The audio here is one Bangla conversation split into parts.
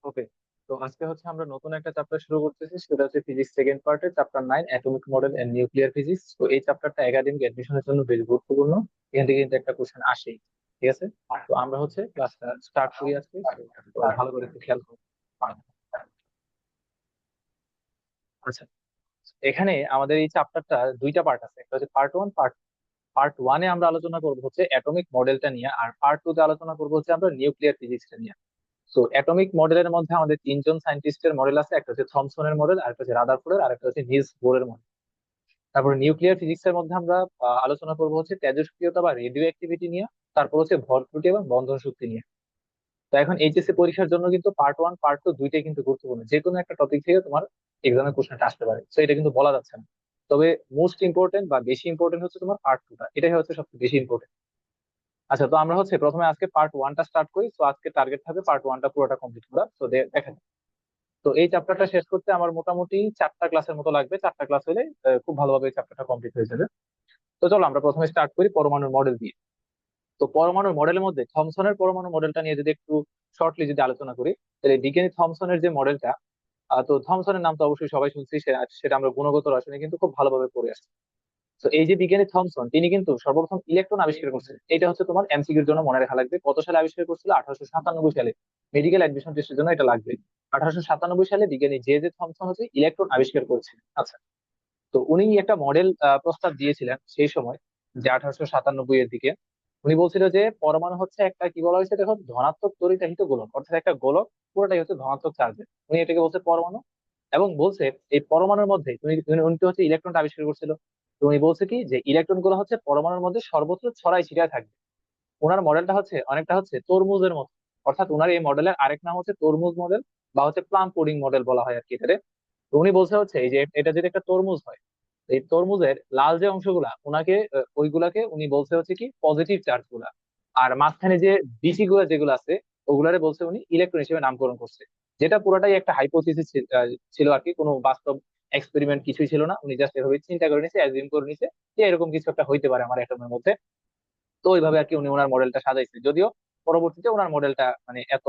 ওকে। তো আজকে হচ্ছে আমরা নতুন একটা চ্যাপ্টার শুরু করতেছি, সেটা হচ্ছে ফিজিক্স সেকেন্ড পার্টের chapter 9, atomic model and nuclear physics. তো এই চ্যাপ্টারটা একাডেমিক এডমিশনের জন্য বেশ গুরুত্বপূর্ণ। এখান থেকে কিন্তু একটা কোশ্চেন আসেই। ঠিক আছে, তো আমরা হচ্ছে ক্লাসটা স্টার্ট করি আজকে। তো ভালো করে একটু খেয়াল করো। আচ্ছা, এখানে আমাদের এই চ্যাপ্টারটা দুইটা পার্ট আছে, একটা হচ্ছে পার্ট 1, পার্ট 1-এ আমরা আলোচনা করবো হচ্ছে অ্যাটমিক মডেলটা নিয়ে, আর পার্ট 2-তে আলোচনা করবো হচ্ছে আমরা নিউক্লিয়ার ফিজিক্সটা নিয়ে। তো অ্যাটমিক মডেলের মধ্যে আমাদের তিনজন সায়েন্টিস্টের মডেল আছে, একটা হচ্ছে থমসনের মডেল, আরেকটা হচ্ছে রাদারফোর্ডের, আরেকটা হচ্ছে নিলস বোরের মডেল। তারপরে নিউক্লিয়ার ফিজিক্স এর মধ্যে আমরা আলোচনা করবো হচ্ছে তেজস্ক্রিয়তা বা রেডিও অ্যাক্টিভিটি নিয়ে, তারপর হচ্ছে ভর ত্রুটি এবং বন্ধন শক্তি নিয়ে। তো এখন এইচএসসি পরীক্ষার জন্য কিন্তু পার্ট 1 পার্ট 2 দুইটাই কিন্তু গুরুত্বপূর্ণ, যে কোনো একটা টপিক থেকে তোমার এক্সামের কোশ্চেনটা আসতে পারে, তো এটা কিন্তু বলা যাচ্ছে না। তবে মোস্ট ইম্পর্টেন্ট বা বেশি ইম্পর্টেন্ট হচ্ছে তোমার পার্ট 2টা, এটাই হচ্ছে সবচেয়ে বেশি ইম্পর্টেন্ট। আচ্ছা, তো আমরা হচ্ছে প্রথমে আজকে পার্ট 1টা স্টার্ট করি। তো আজকে টার্গেট থাকবে পার্ট 1টা পুরোটা কমপ্লিট করা। তো দেখা যাক। তো এই চ্যাপ্টারটা শেষ করতে আমার মোটামুটি 4টা ক্লাসের মতো লাগবে। 4টা ক্লাস হলে খুব ভালোভাবে চ্যাপ্টারটা কমপ্লিট হয়ে যাবে। তো চলো আমরা প্রথমে স্টার্ট করি পরমাণুর মডেল দিয়ে। তো পরমাণুর মডেলের মধ্যে থমসনের পরমাণু মডেলটা নিয়ে যদি একটু শর্টলি যদি আলোচনা করি, তাহলে বিজ্ঞানী থমসনের যে মডেলটা, তো থমসনের নাম তো অবশ্যই সবাই শুনছি, সেটা আমরা গুণগত রসায়নে কিন্তু খুব ভালোভাবে পড়ে আসছি। তো এই যে বিজ্ঞানী থমসন, তিনি কিন্তু সর্বপ্রথম ইলেকট্রন আবিষ্কার করছেন। এটা হচ্ছে তোমার এমসিকিউর জন্য মনে রাখা লাগবে, কত সালে আবিষ্কার করছিল? 1897 সালে। মেডিকেল অ্যাডমিশন টেস্টের জন্য এটা লাগবে। 1897 সালে বিজ্ঞানী জে থমসন হচ্ছে ইলেকট্রন আবিষ্কার করেছিলেন। আচ্ছা, তো উনি একটা মডেল প্রস্তাব দিয়েছিলেন সেই সময়, যে 1897 এর দিকে। উনি বলছিল যে পরমাণু হচ্ছে একটা, কি বলা হয়েছে দেখো, ধনাত্মক তড়িতাহিত গোলক, অর্থাৎ একটা গোলক পুরোটাই হচ্ছে ধনাত্মক চার্জের। উনি এটাকে বলছে পরমাণু। এবং বলছে এই পরমাণুর মধ্যে উনি তো হচ্ছে ইলেকট্রনটা আবিষ্কার করছিল। তো উনি বলছে কি, যে ইলেকট্রন গুলো হচ্ছে পরমাণুর মধ্যে সর্বত্র ছড়াই ছিটায় থাকবে। ওনার মডেলটা হচ্ছে অনেকটা হচ্ছে তরমুজের মতো। অর্থাৎ ওনার এই মডেলের আরেক নাম হচ্ছে তরমুজ মডেল, বা হচ্ছে প্লাম পুডিং মডেল বলা হয় আর কি এটারে। তো উনি বলছে হচ্ছে এই যে এটা যদি একটা তরমুজ হয়, এই তরমুজের লাল যে অংশগুলা ওনাকে ওইগুলাকে উনি বলছে হচ্ছে কি পজিটিভ চার্জ গুলা। আর মাঝখানে যে বিসি গুলা যেগুলো আছে, ওগুলারে বলছে উনি ইলেকট্রন হিসেবে নামকরণ করছে। যেটা পুরোটাই একটা হাইপোথিসিস ছিল আর কি, কোনো বাস্তব এক্সপেরিমেন্ট কিছুই ছিল না। উনি জাস্ট এভাবে চিন্তা করে নিছে, অ্যাজিউম করে নিছে যে এরকম কিছু একটা হইতে পারে আমার অ্যাটমের মধ্যে। তো ওইভাবে আর কি উনি ওনার মডেলটা সাজাইছে, যদিও পরবর্তীতে ওনার মডেলটা মানে এত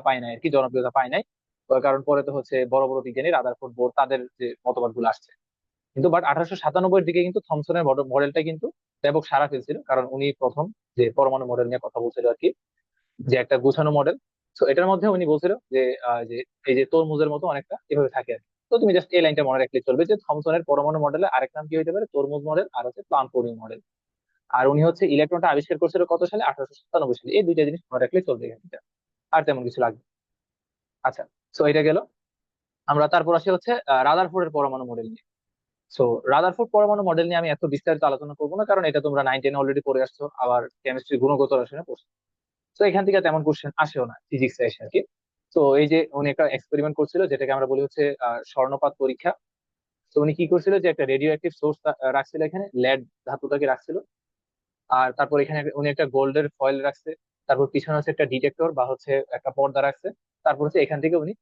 পায় নাই আর কি, জনপ্রিয়তা পায় নাই। কারণ পরে তো হচ্ছে বড় বড় বিজ্ঞানী রাদারফোর্ড, বোর, তাদের যে মতবাদ গুলো আসছে। কিন্তু বাট 1897-এর দিকে কিন্তু থমসনের মডেলটা কিন্তু ব্যাপক সাড়া ফেলছিল, কারণ উনি প্রথম যে পরমাণু মডেল নিয়ে কথা বলছিল আর কি, যে একটা গুছানো মডেল। তো এটার মধ্যে উনি বলছিল যে যে এই যে তরমুজের মতো অনেকটা এভাবে থাকে আর কি। তো তুমি জাস্ট এই লাইনটা মনে রাখলে চলবে, যে থমসনের পরমাণু মডেলের আরেক নাম কি হতে পারে, তরমুজ মডেল, আর হচ্ছে প্লাম পুডিং মডেল। আর উনি হচ্ছে ইলেকট্রনটা আবিষ্কার করছিল কত সালে? 1897 সালে। এই দুইটা জিনিস মনে রাখলে চলবে এখানে, আর তেমন কিছু লাগবে। আচ্ছা, তো এটা গেল। আমরা তারপর আসি হচ্ছে রাদারফোর্ডের পরমাণু মডেল নিয়ে। সো রাদারফোর্ড পরমাণু মডেল নিয়ে আমি এত বিস্তারিত আলোচনা করবো না, কারণ এটা তোমরা 9-10 অলরেডি পড়ে আসছো, আবার কেমিস্ট্রি গুণগত রসায়নে পড়ছো। তো এখান থেকে তেমন কোশ্চেন আসেও না ফিজিক্সে এসে আর কি। তো এই যে উনি একটা এক্সপেরিমেন্ট করছিল, যেটাকে আমরা বলি হচ্ছে স্বর্ণপাত পরীক্ষা। তো উনি কি করছিল, যে একটা রেডিও অ্যাক্টিভ সোর্স রাখছিল, এখানে ল্যাড ধাতুটাকে রাখছিল। আর তারপর এখানে উনি একটা গোল্ডের ফয়েল রাখছে। তারপর পিছনে হচ্ছে একটা ডিটেক্টর বা হচ্ছে একটা পর্দা রাখছে। তারপর হচ্ছে এখান থেকে উনি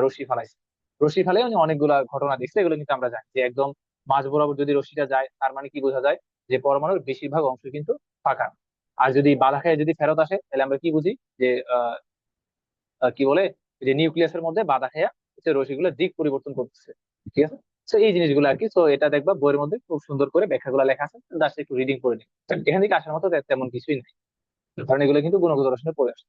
রশ্মি ফালাইছে। রশ্মি ফালাই উনি অনেকগুলা ঘটনা দেখছে, এগুলো কিন্তু আমরা জানি, যে একদম মাঝ বরাবর যদি রশ্মিটা যায়, তার মানে কি বোঝা যায়, যে পরমাণুর বেশিরভাগ অংশ কিন্তু ফাঁকা। আর যদি বাধা খেয়ে যদি ফেরত আসে, তাহলে আমরা কি বুঝি, যে আহ কি বলে, যে নিউক্লিয়াসের মধ্যে বাধা খেয়া হচ্ছে রশ্মিগুলো দিক পরিবর্তন করতেছে। ঠিক আছে। তো এই জিনিসগুলো আর কি, তো এটা দেখবা বইয়ের মধ্যে খুব সুন্দর করে ব্যাখ্যাগুলো লেখা আছে, জাস্ট একটু রিডিং করে নিই। এখান থেকে আসার মতো তেমন কিছুই নাই, কারণ এগুলো কিন্তু গুণগত রসায়নে পড়ে আসে।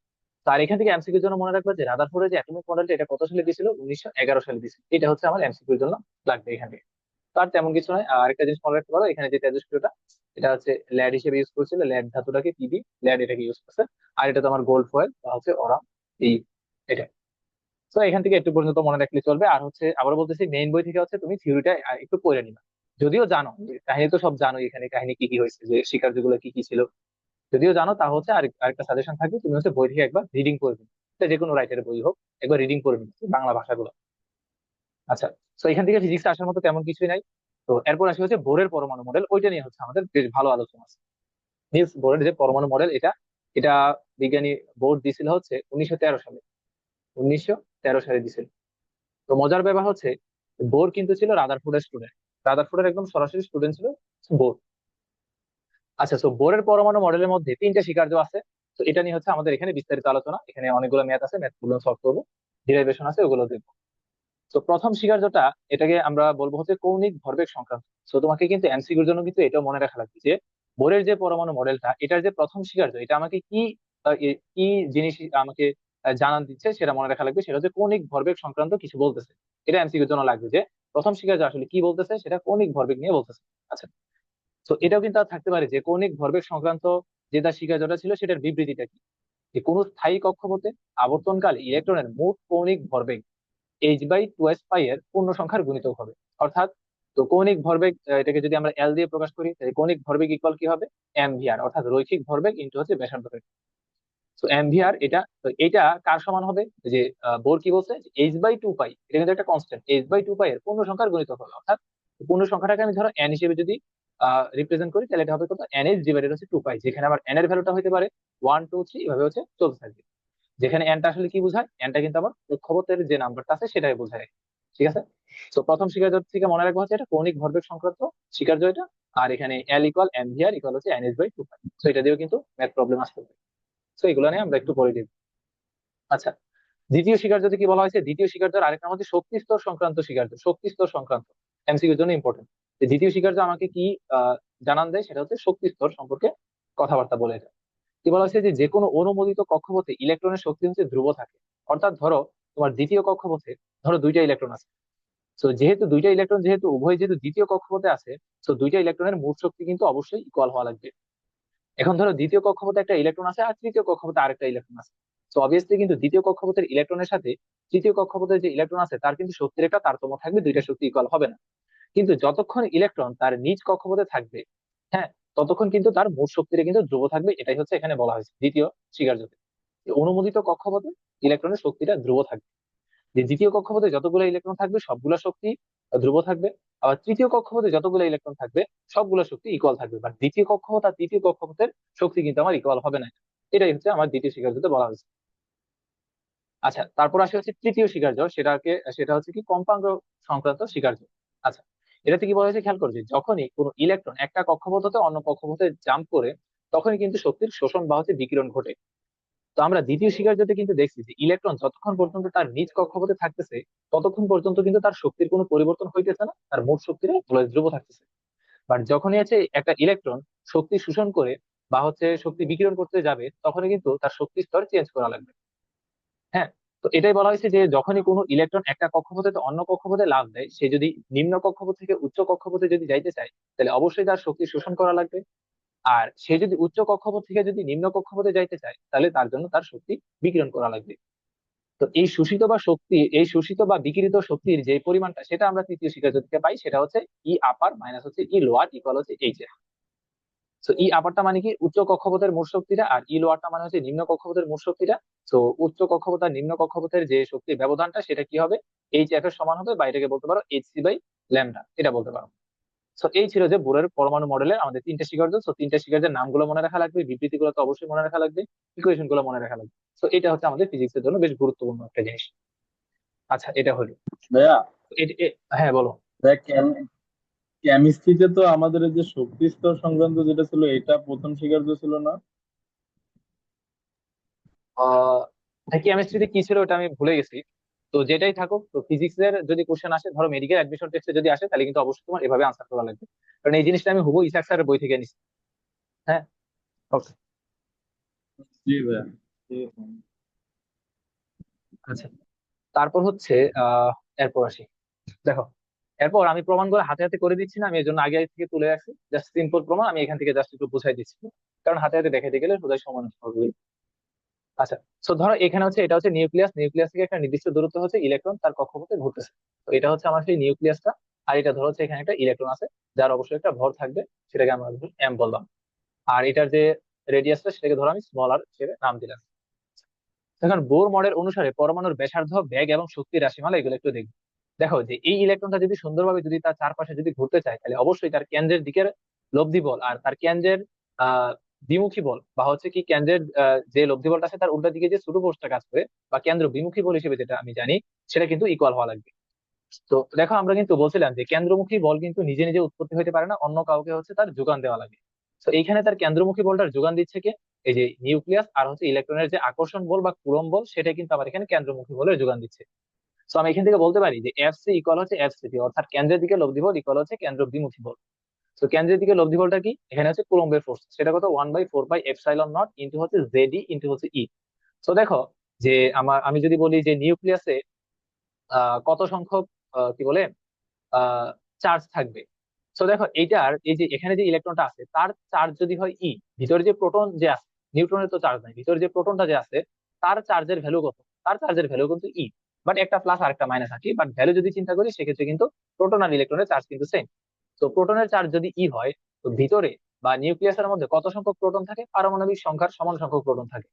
তার এখান থেকে এমসিকিউর জন্য মনে রাখবে, যে রাদারফোর্ডের যে অ্যাটমিক মডেলটা, এটা কত সালে দিয়েছিল? 1911 সালে দিয়েছিল। এটা হচ্ছে আমার এমসিকিউর জন্য লাগবে এখান থেকে। তার তেমন কিছু নয়। আর একটা জিনিস মনে রাখতে পারো, এখানে যে তেজস্ক্রিয়টা, এটা হচ্ছে ল্যাড হিসেবে ইউজ করছিল, ল্যাড ধাতুটাকে পিবি, ল্যাড এটাকে ইউজ করছে। আর এটা তো আমার গোল্ড ফয়েল বা হচ্ছে ওরা, এই, এটা। তো এখান থেকে একটু পর্যন্ত মনে রাখলে চলবে। আর হচ্ছে আবার বলতেছি, মেইন বই থেকে হচ্ছে তুমি থিওরিটা একটু পড়ে নিবা। যদিও জানো যে কাহিনী তো সব জানো, এখানে কাহিনী কি কি হয়েছে, যে শিকারযুগুলো কি কি ছিল, যদিও জানো, তা হচ্ছে আরেকটা সাজেশন থাকবে, তুমি হচ্ছে বই থেকে একবার রিডিং করে নিবে। সেটা যে কোনো রাইটারের বই হোক, একবার রিডিং করে নিবে বাংলা ভাষাগুলো। আচ্ছা, তো এখান থেকে ফিজিক্স আসার মতো তেমন কিছুই নাই। তো এরপর আসি হচ্ছে বোরের পরমাণু মডেল, ওইটা নিয়ে হচ্ছে আমাদের বেশ ভালো আলোচনা আছে। নিলস বোরের যে পরমাণু মডেল, এটা এটা বিজ্ঞানী বোর দিছিল হচ্ছে 1913 সালে। 1913 সালে দিছিল। তো মজার ব্যাপার হচ্ছে, বোর কিন্তু ছিল রাদারফোর্ডের স্টুডেন্ট। রাদারফোর্ডের একদম সরাসরি স্টুডেন্ট ছিল বোর। আচ্ছা, তো বোরের পরমাণু মডেলের মধ্যে তিনটা স্বীকার্য আছে। তো এটা নিয়ে হচ্ছে আমাদের এখানে বিস্তারিত আলোচনা, এখানে অনেকগুলো ম্যাথ আছে, ম্যাথ গুলো সলভ করবো। ডিরাইভেশন আছে, ওগুলো দেখবো। তো প্রথম স্বীকার্যটা, এটাকে আমরা বলবো হচ্ছে কৌণিক ভরবেগ সংক্রান্ত। তো তোমাকে কিন্তু এমসিকিউর জন্য কিন্তু এটাও মনে রাখা লাগবে যে বোরের যে পরমাণু মডেলটা, এটার যে প্রথম স্বীকার্য, এটা আমাকে কি কি জিনিস আমাকে জানান দিচ্ছে সেটা মনে রাখা লাগবে। সেটা হচ্ছে কৌণিক ভরবেগ সংক্রান্ত কিছু বলতেছে। এটা এমসিকিউর জন্য লাগবে যে প্রথম স্বীকার্য আসলে কি বলতেছে, সেটা কৌণিক ভরবেগ নিয়ে বলতেছে। আচ্ছা, তো এটাও কিন্তু আর থাকতে পারে যে কৌণিক ভরবেগ সংক্রান্ত যে তার স্বীকার্যটা ছিল সেটার বিবৃতিটা কি, যে কোনো স্থায়ী কক্ষপথে আবর্তনকালে ইলেকট্রনের মোট কৌণিক ভরবেগ h/2s পাই এর পূর্ণ সংখ্যার গুণিতক হবে। অর্থাৎ, তো কৌণিক ভরবেগ, এটাকে যদি আমরা এল দিয়ে প্রকাশ করি, তাহলে কৌণিক ভরবেগ ইকুয়াল কি হবে, mvr, অর্থাৎ রৈখিক ভরবেগ ইন্টু হচ্ছে ব্যাসার্ধ ভেক্টর। তো mvr এটা, তো এটা কার সমান হবে, যে বোর কি বলছে, h/2 পাই, এটা কিন্তু একটা কনস্ট্যান্ট, h/2 পাই এর পূর্ণ সংখ্যার গুণিতক হবে। অর্থাৎ পূর্ণ সংখ্যাটাকে আমি ধরো n হিসেবে যদি রিপ্রেজেন্ট করি, তাহলে এটা হবে কত, nh ডিভাইডেড হচ্ছে 2 পাই, যেখানে আবার n এর ভ্যালুটা হতে পারে 1 2 3, এভাবে হচ্ছে চলতে থাকবে। যেখানে এনটা আসলে কি বোঝায়, এনটা কিন্তু আমার কক্ষপথের যে নাম্বারটা আছে সেটাই বোঝায়। ঠিক আছে। তো প্রথম স্বীকার্য থেকে মনে রাখবো হচ্ছে এটা কৌণিক ভরবেগ সংক্রান্ত স্বীকার্য এটা। আর এখানে এল ইকুয়াল mvr ইকুয়াল হচ্ছে nh/2 পাই। তো এটা দিয়েও কিন্তু ম্যাথ প্রবলেম আসতে পারে। তো এগুলো নিয়ে আমরা একটু পরে দিব। আচ্ছা, দ্বিতীয় স্বীকার্যতে কি বলা হয়েছে, দ্বিতীয় স্বীকার্যের আরেকটা হচ্ছে শক্তি স্তর সংক্রান্ত স্বীকার্য। শক্তি স্তর সংক্রান্ত এমসিকিউর জন্য ইম্পর্টেন্ট। দ্বিতীয় স্বীকার্য আমাকে কি জানান দেয়, সেটা হচ্ছে শক্তি স্তর সম্পর্কে কথাবার্তা বলে যায়। কি বলা হয়েছে, যে যে কোনো অনুমোদিত কক্ষপথে ইলেকট্রনের শক্তি হচ্ছে ধ্রুব থাকে। অর্থাৎ ধরো তোমার দ্বিতীয় কক্ষপথে ধরো দুইটা ইলেকট্রন আছে। তো যেহেতু দুইটা ইলেকট্রন, যেহেতু উভয় যেহেতু দ্বিতীয় কক্ষপথে আছে, তো দুইটা ইলেকট্রনের মোট শক্তি কিন্তু অবশ্যই ইকুয়াল হওয়া লাগবে। এখন ধরো দ্বিতীয় কক্ষপথে একটা ইলেকট্রন আছে আর তৃতীয় কক্ষপথে আরেকটা ইলেকট্রন আছে। তো অবভিয়াসলি কিন্তু দ্বিতীয় কক্ষপথের ইলেকট্রনের সাথে তৃতীয় কক্ষপথের যে ইলেকট্রন আছে তার কিন্তু শক্তির একটা তারতম্য থাকবে, দুইটা শক্তি ইকুয়াল হবে না। কিন্তু যতক্ষণ ইলেকট্রন তার নিজ কক্ষপথে থাকবে, হ্যাঁ, ততক্ষণ কিন্তু তার মোট শক্তিটা কিন্তু ধ্রুব থাকবে। এটাই হচ্ছে এখানে বলা হয়েছে দ্বিতীয় স্বীকার্যতে, যে অনুমোদিত কক্ষপথে ইলেকট্রনের শক্তিটা ধ্রুব থাকবে। যে দ্বিতীয় কক্ষপথে যতগুলো ইলেকট্রন থাকবে সবগুলো শক্তি ধ্রুব থাকবে। আবার তৃতীয় কক্ষপথে যতগুলো ইলেকট্রন থাকবে সবগুলো শক্তি ইকুয়াল থাকবে। বাট দ্বিতীয় কক্ষপথ আর তৃতীয় কক্ষপথের শক্তি কিন্তু আমার ইকুয়াল হবে না। এটাই হচ্ছে আমার দ্বিতীয় স্বীকার্যতে বলা হয়েছে। আচ্ছা, তারপর আসে হচ্ছে তৃতীয় স্বীকার্য, সেটা হচ্ছে কি কম্পাঙ্ক সংক্রান্ত স্বীকার্য। আচ্ছা, এটাতে কি বলা হয়েছে খেয়াল করছি, যখনই কোনো ইলেকট্রন একটা কক্ষপথ হতে অন্য কক্ষপথে জাম্প করে, তখনই কিন্তু শক্তির শোষণ বা হচ্ছে বিকিরণ ঘটে। তো আমরা দ্বিতীয় স্বীকার্যতে কিন্তু দেখছি যে ইলেকট্রন যতক্ষণ পর্যন্ত তার নিজ কক্ষপথে থাকতেছে, ততক্ষণ পর্যন্ত কিন্তু তার শক্তির কোনো পরিবর্তন হইতেছে না, তার মোট শক্তিটা ধ্রুব থাকতেছে। বাট যখনই আছে একটা ইলেকট্রন শক্তি শোষণ করে বা হচ্ছে শক্তি বিকিরণ করতে যাবে, তখনই কিন্তু তার শক্তি স্তর চেঞ্জ করা লাগবে। হ্যাঁ। তো এটাই বলা হয়েছে যে যখনই কোনো ইলেকট্রন একটা কক্ষপথে তো অন্য কক্ষপথে লাফ দেয়, সে যদি নিম্ন কক্ষপথ থেকে উচ্চ কক্ষপথে যদি যাইতে চায়, তাহলে অবশ্যই তার শক্তি শোষণ করা লাগবে। আর সে যদি উচ্চ কক্ষপথ থেকে যদি নিম্ন কক্ষপথে যাইতে চায়, তাহলে তার জন্য তার শক্তি বিকিরণ করা লাগবে। তো এই শোষিত বা বিকিরিত শক্তির যে পরিমাণটা, সেটা আমরা তৃতীয় স্বীকার্য থেকে পাই, সেটা হচ্ছে ই আপার মাইনাস হচ্ছে ই লোয়ার ইকুয়াল হচ্ছে এইচ। তো ই আপারটা মানে কি, উচ্চ কক্ষপথের মোট শক্তিটা, আর ই লোয়ারটা মানে হচ্ছে নিম্ন কক্ষপথের মোট শক্তিটা। তো উচ্চ কক্ষপথ আর নিম্ন কক্ষপথের যে শক্তির ব্যবধানটা, সেটা কি হবে, এইচ এফ এর সমান হবে, বা এটাকে বলতে পারো hc/λ, এটা বলতে পারো। তো এই ছিল যে বোরের পরমাণু মডেলের আমাদের তিনটে স্বীকার্য। তো তিনটে স্বীকার্যের নামগুলো মনে রাখা লাগবে, বিবৃতি গুলো তো অবশ্যই মনে রাখা লাগবে, ইকুয়েশন গুলো মনে রাখা লাগবে। তো এটা হচ্ছে আমাদের ফিজিক্স এর জন্য বেশ গুরুত্বপূর্ণ একটা জিনিস। আচ্ছা, এটা হলো ভাইয়া, হ্যাঁ, বলো। দেখ কেমিস্ট্রিতে তো আমাদের এই যে শক্তি স্তর সংক্রান্ত যেটা ছিল এটা প্রথম স্বীকার্য ছিল না? কেমিস্ট্রিতে কি ছিল ওটা আমি ভুলে গেছি। তো যেটাই থাকুক, তো ফিজিক্স এর যদি কোশ্চেন আসে, ধরো মেডিকেল অ্যাডমিশন টেস্টে যদি আসে, তাহলে কিন্তু অবশ্যই তোমার এভাবে আনসার করা লাগবে। কারণ এই জিনিসটা আমি হুবহু ইসাক স্যারের বই থেকে নিচ্ছি। হ্যাঁ। Okay. জি ভাইয়া। আচ্ছা, তারপর হচ্ছে এরপর আসি। দেখো, এরপর আমি প্রমাণগুলো হাতে হাতে করে দিচ্ছি না, আমি এর জন্য আগে আগে থেকে তুলে রাখছি। জাস্ট সিম্পল প্রমাণ আমি এখান থেকে জাস্ট একটু বুঝাই দিচ্ছি, কারণ হাতে হাতে দেখাইতে গেলে সোজাই সমান হবে। আচ্ছা, তো ধরো এখানে হচ্ছে, এটা হচ্ছে নিউক্লিয়াস, নিউক্লিয়াস থেকে একটা নির্দিষ্ট দূরত্ব হচ্ছে ইলেকট্রন তার কক্ষপথে ঘুরতেছে। তো এটা হচ্ছে আমার সেই নিউক্লিয়াসটা। আর এটা ধরো হচ্ছে এখানে একটা ইলেকট্রন আছে, যার অবশ্যই একটা ভর থাকবে, সেটাকে আমরা এম বললাম। আর এটার যে রেডিয়াসটা, সেটাকে ধরো আমি স্মল আর হিসেবে নাম দিলাম। এখন বোর মডেল অনুসারে পরমাণুর ব্যাসার্ধ, বেগ এবং শক্তির রাশিমালা, এগুলো একটু দেখবো। দেখো যে এই ইলেকট্রনটা যদি সুন্দরভাবে যদি তার চারপাশে যদি ঘুরতে চায়, তাহলে অবশ্যই তার কেন্দ্রের দিকের লব্ধি বল আর তার কেন্দ্রের আহ বিমুখী বল, বা হচ্ছে কি কেন্দ্রের যে লব্ধি বলটা আছে তার উল্টা দিকে যে ছোট ফোর্সটা কাজ করে, বা কেন্দ্র বিমুখী বল হিসেবে যেটা আমি জানি, সেটা কিন্তু ইকুয়াল হওয়া লাগবে। তো দেখো, আমরা কিন্তু বলছিলাম যে কেন্দ্রমুখী বল কিন্তু নিজে নিজে উৎপত্তি হতে পারে না, অন্য কাউকে হচ্ছে তার যোগান দেওয়া লাগে। তো এইখানে তার কেন্দ্রমুখী বলটার যোগান দিচ্ছে কে, এই যে নিউক্লিয়াস আর হচ্ছে ইলেকট্রনের যে আকর্ষণ বল বা কুলম্ব বল, সেটা কিন্তু আমার এখানে কেন্দ্রমুখী বলের যোগান দিচ্ছে। তো আমি এখান থেকে বলতে পারি যে এফ সি ইকুয়াল হচ্ছে এফ সিপি, অর্থাৎ কেন্দ্রের দিকে লব্ধি বল ইকুয়াল হচ্ছে কেন্দ্র বিমুখী বল। তো কেন্দ্রের দিকে লব্ধি বলটা কি, এখানে হচ্ছে কুলম্বের ফোর্স, সেটা কত 1/4πε0 ইন্টু হচ্ছে জেডি ইন্টু হচ্ছে ই। তো দেখো যে আমি যদি বলি যে নিউক্লিয়াসে কত সংখ্যক কি বলে চার্জ থাকবে। তো দেখো এইটার এই যে এখানে যে ইলেকট্রনটা আছে তার চার্জ যদি হয় ই, ভিতরে যে প্রোটন যে আছে, নিউট্রনের তো চার্জ নাই, ভিতরে যে প্রোটনটা যে আছে তার চার্জের ভ্যালু কত, তার চার্জের ভ্যালু কিন্তু ই, বাট একটা প্লাস আর একটা মাইনাস আছে, বাট ভ্যালু যদি চিন্তা করি সেক্ষেত্রে কিন্তু প্রোটন আর ইলেকট্রনের চার্জ কিন্তু সেম। তো প্রোটনের চার্জ যদি ই হয়, তো ভিতরে বা নিউক্লিয়াসের মধ্যে কত সংখ্যক প্রোটন থাকে, পারমাণবিক সংখ্যার সমান সংখ্যক প্রোটন থাকে।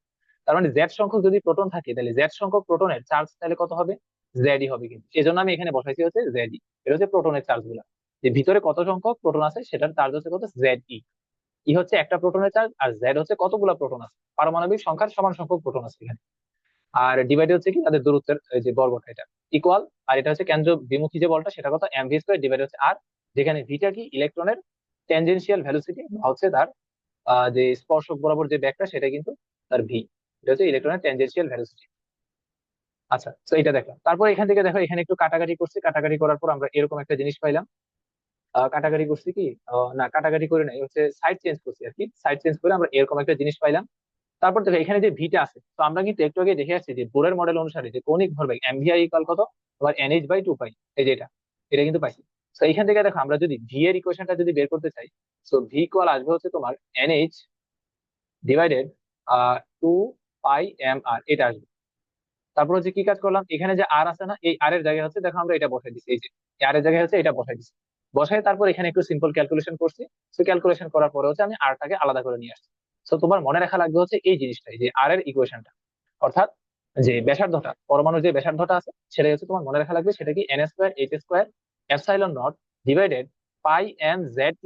তার মানে জেড সংখ্যক যদি প্রোটন থাকে, তাহলে জেড সংখ্যক প্রোটনের চার্জ তাহলে কত হবে, জেডই হবে। কিন্তু এজন্য আমি এখানে বসাইছি হচ্ছে জেডই, এটা হচ্ছে প্রোটনের চার্জ গুলা, যে ভিতরে কত সংখ্যক প্রোটন আছে সেটার চার্জ হচ্ছে কত, জেড ই। ই হচ্ছে একটা প্রোটনের চার্জ, আর জেড হচ্ছে কতগুলা প্রোটন আছে, পারমাণবিক সংখ্যার সমান সংখ্যক প্রোটন আছে এখানে। আর ডিভাইড হচ্ছে কি তাদের দূরত্বের এই যে বর্গটা, এটা ইকুয়াল। আর এটা হচ্ছে কেন্দ্র বিমুখী যে বলটা, সেটা কত, এম ভি স্কোয়ার ডিভাইড হচ্ছে আর, যেখানে ভিটা কি ইলেকট্রনের টেনজেনশিয়াল ভ্যালোসিটি, হচ্ছে তার যে স্পর্শক বরাবর যে ব্যাগটা সেটা কিন্তু তার ভি, এটা হচ্ছে ইলেকট্রনের টেনজেনশিয়াল ভ্যালোসিটি। আচ্ছা, তো এটা দেখলাম। তারপর এখান থেকে দেখো এখানে একটু কাটাকাটি করছি, কাটাকাটি করার পর আমরা এরকম একটা জিনিস পাইলাম। কাটাকাটি করছি কি, না কাটাকাটি করে নাই, হচ্ছে সাইড চেঞ্জ করছি আর কি, সাইড চেঞ্জ করে আমরা এরকম একটা জিনিস পাইলাম। তারপর দেখো এখানে যে ভিটা আছে, তো আমরা কিন্তু একটু আগে দেখে আসছি যে বোরের মডেল অনুসারে যে কৌণিক ভরবেগ এমভিআই ইকুয়াল কত, আবার NH/2 পাই, এই যে এটা, এটা কিন্তু পাইছি। তো এইখান থেকে দেখো আমরা যদি ভি এর ইকুয়েশনটা যদি বের করতে চাই, তো ভি ইকুয়াল আসবে হচ্ছে তোমার NH ডিভাইডেড 2πmr, এটা আসবে। তারপর হচ্ছে কি কাজ করলাম, এখানে যে আর আছে না, এই আর এর জায়গায় হচ্ছে দেখো আমরা এটা বসাই দিচ্ছি, এই যে আর এর জায়গায় হচ্ছে এটা বসাই দিচ্ছি। বসাই তারপর এখানে একটু সিম্পল ক্যালকুলেশন করছি। তো ক্যালকুলেশন করার পরে হচ্ছে আমি আরটাকে আলাদা করে নিয়ে আসছি। তো তোমার মনে রাখা লাগবে হচ্ছে এই জিনিসটাই, যে আর এর ইকুয়েশনটা, অর্থাৎ যে ব্যাসার্ধটা, পরমাণুর যে ব্যাসার্ধটা আছে সেটাই হচ্ছে তোমার মনে রাখা লাগবে, সেটা কি n² H² epsilon not divided πmz²।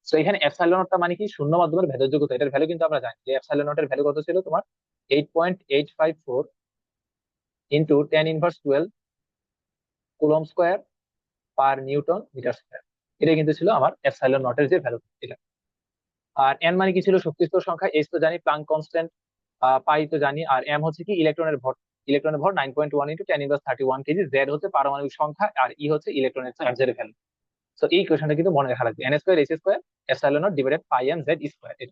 তো এখানে এপসাইলন নটটা মানে কি, শূন্য মাধ্যমের ভেদর যোগ্যতা, এটার ভ্যালু কিন্তু আমরা জানি যে এপসাইলন নটের ভ্যালু কত ছিল তোমার, 8.854 into 10⁻12 coulomb square per newton metre square. এটা কিন্তু ছিল আমার এপসাইলন নটের যে ভ্যালু এটা। আর এন মানে কি ছিল, শক্তি স্তর সংখ্যা, এস তো জানি, প্লাঙ্ক কনস্ট্যান্ট, পাই তো জানি, আর এম হচ্ছে কি ইলেকট্রনের ভর, ইলেকট্রনের ভর 9.1 ইন্টু 10⁻31 কেজি, জেড হচ্ছে পারমাণবিক সংখ্যা, আর ই হচ্ছে ইলেকট্রনের চার্জের ভ্যালু। তো এই কোয়েশনটা কিন্তু মনে রাখা লাগবে, n²H² epsilon not divided πmz²।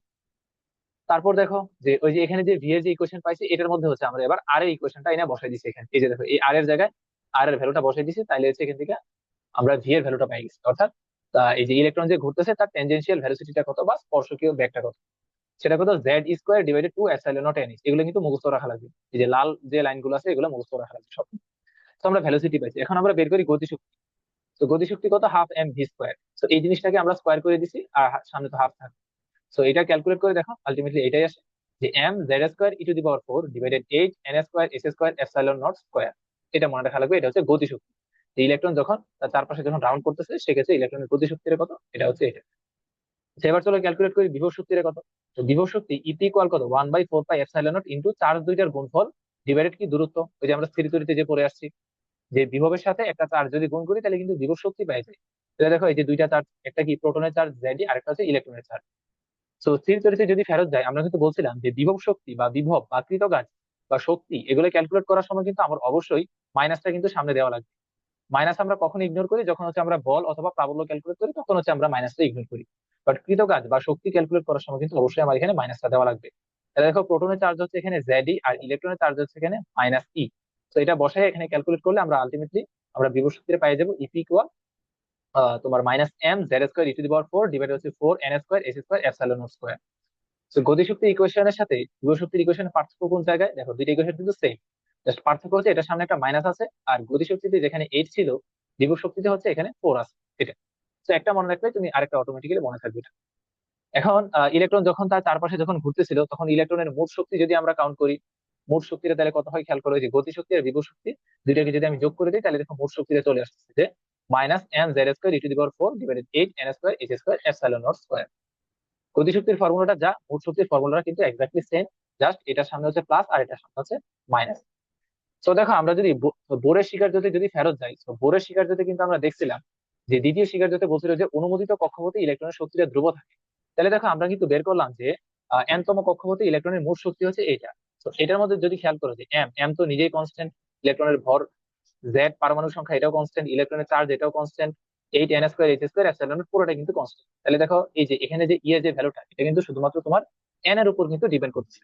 তারপর দেখো যে ওই যে এখানে যে ভি এর যে ইকুয়েশন পাইছি, এটার মধ্যে হচ্ছে আমরা এবার আর এর ইকুয়েশনটা এনে বসাই দিচ্ছি এখানে, এই যে দেখো এই আর এর জায়গায় আর এর ভ্যালুটা বসাই দিচ্ছি, তাইলে হচ্ছে এখান থেকে আমরা ভি এর ভ্যালুটা পাই গেছি। অর্থাৎ এই যে ইলেকট্রন যে ঘুরতেছে তার টেনজেনশিয়াল ভ্যালোসিটিটা কত, বা স্পর্শকীয় বেগটা কত, সেটা কত, Z² divided 2 epsilon not NH। এগুলো কিন্তু মুখস্থ রাখা লাগবে, এই যে লাল যে লাইনগুলো আছে এগুলো মুখস্থ রাখা লাগবে সব। তো আমরা ভ্যালোসিটি পাইছি, এখন আমরা বের করি গতিশক্তি। তো গতিশক্তি কত, হাফ এম ভি স্কোয়ার। তো এই জিনিসটাকে আমরা স্কোয়ার করে দিছি, আর সামনে তো হাফ থাকে। তো এটা ক্যালকুলেট করে দেখো, আলটিমেটলি এটাই আসে, যে mz² e⁻4 divided 8 n² s² epsilon not square. এটা মনে রাখা লাগবে, এটা হচ্ছে গতিশক্তি। যে ইলেকট্রন যখন তার চারপাশে যখন রাউন্ড করতেছে সেক্ষেত্রে ইলেকট্রনের গতিশক্তির কত, এটা হচ্ছে এটা। তো এবার চলো ক্যালকুলেট করি বিভব শক্তির কত। তো বিভব শক্তি ইপি ইকুয়াল কত, 1/4πε0 ইন্টু চার্জ দুইটার গুণফল ডিভাইডেড কি দূরত্ব, ওই যে আমরা স্থির তড়িতে যে পড়ে আসছি, যে বিভবের সাথে একটা চার্জ যদি গুণ করি তাহলে কিন্তু বিভব শক্তি পাই যায়। এটা দেখো এই যে দুইটা চার্জ, একটা কি প্রোটনের চার্জ জেডি, আরেকটা হচ্ছে ইলেকট্রনের চার্জ। তো স্থির তড়িতে যদি ফেরত যায়, আমরা কিন্তু বলছিলাম যে বিভব শক্তি বা বিভব বা কৃতকাজ বা শক্তি এগুলো ক্যালকুলেট করার সময় কিন্তু আমার অবশ্যই মাইনাসটা কিন্তু সামনে দেওয়া লাগবে। মাইনাস আমরা কখন ইগনোর করি, যখন হচ্ছে আমরা বল অথবা প্রাবল্য ক্যালকুলেট করি তখন হচ্ছে আমরা মাইনাসটা ইগনোর করি। বাট কৃতকাজ বা শক্তি ক্যালকুলেট করার সময় কিন্তু অবশ্যই আমার এখানে মাইনাসটা দেওয়া লাগবে। তাহলে দেখো প্রোটনের চার্জ হচ্ছে এখানে জেডি, আর ইলেকট্রনের চার্জ হচ্ছে এখানে মাইনাস ই। তো এটা বসায় এখানে ক্যালকুলেট করলে আমরা আলটিমেটলি আমরা বিভব শক্তিটা পাই যাবো, ইপি ইকুয়াল তোমার -m z² ডিভাইড হচ্ছে 4 n² s² তো গতিশক্তি ইকুয়েশনের সাথে বিভব ইকুয়েশনের পার্থক্য কোন জায়গায়, দেখো দুইটা ইকুয়েশন কিন্তু সেম, জাস্ট পার্থক্য হচ্ছে এটার সামনে একটা মাইনাস আছে, আর গতিশক্তিতে যেখানে 8 ছিল বিভব শক্তিতে হচ্ছে এখানে 4 আছে, এটা। তো একটা মনে রাখলে তুমি আরেকটা অটোমেটিক্যালি মনে থাকবে এটা। এখন ইলেকট্রন যখন তার চারপাশে যখন ঘুরতেছিল তখন ইলেকট্রনের মোট শক্তি যদি আমরা কাউন্ট করি, মোট শক্তিটা তাহলে কত হয় খেয়াল করো, এই যে গতিশক্তি আর বিভব শক্তি দুইটাকে যদি আমি যোগ করে দিই তাহলে দেখো মোট শক্তিটা চলে আসছে যে -mz² ডিভাইডেড 8 n² s² গতিশক্তির ফর্মুলাটা যা, মোট শক্তির ফর্মুলাটা কিন্তু এক্স্যাক্টলি সেম, জাস্ট এটার সামনে হচ্ছে প্লাস আর এটার সামনে হচ্ছে মাইনাস। তো দেখো আমরা যদি বোরের শিকার্যতে যদি ফেরত যাই, তো বোরের শিকার্যতে কিন্তু আমরা দেখছিলাম যে দ্বিতীয় শিকার্যতে বলছিল যে অনুমোদিত কক্ষপথে ইলেকট্রনের শক্তিটা ধ্রুব থাকে। তাহলে দেখো আমরা কিন্তু বের করলাম যে এন তম কক্ষপথে ইলেকট্রনের মোট শক্তি হচ্ছে এইটা। তো এটার মধ্যে যদি খেয়াল করো যে এম এম তো নিজেই কনস্ট্যান্ট, ইলেকট্রনের ভর জেড পারমাণবিক সংখ্যা এটাও কনস্ট্যান্ট, ইলেকট্রনের চার্জ এটাও কনস্ট্যান্ট, 8 n² h² এপসাইলন পুরোটা কিন্তু কনস্ট্যান্ট। তাহলে দেখো এই যে এখানে যে ই এর যে ভ্যালুটা এটা কিন্তু শুধুমাত্র তোমার এন এর উপর কিন্তু ডিপেন্ড করছে।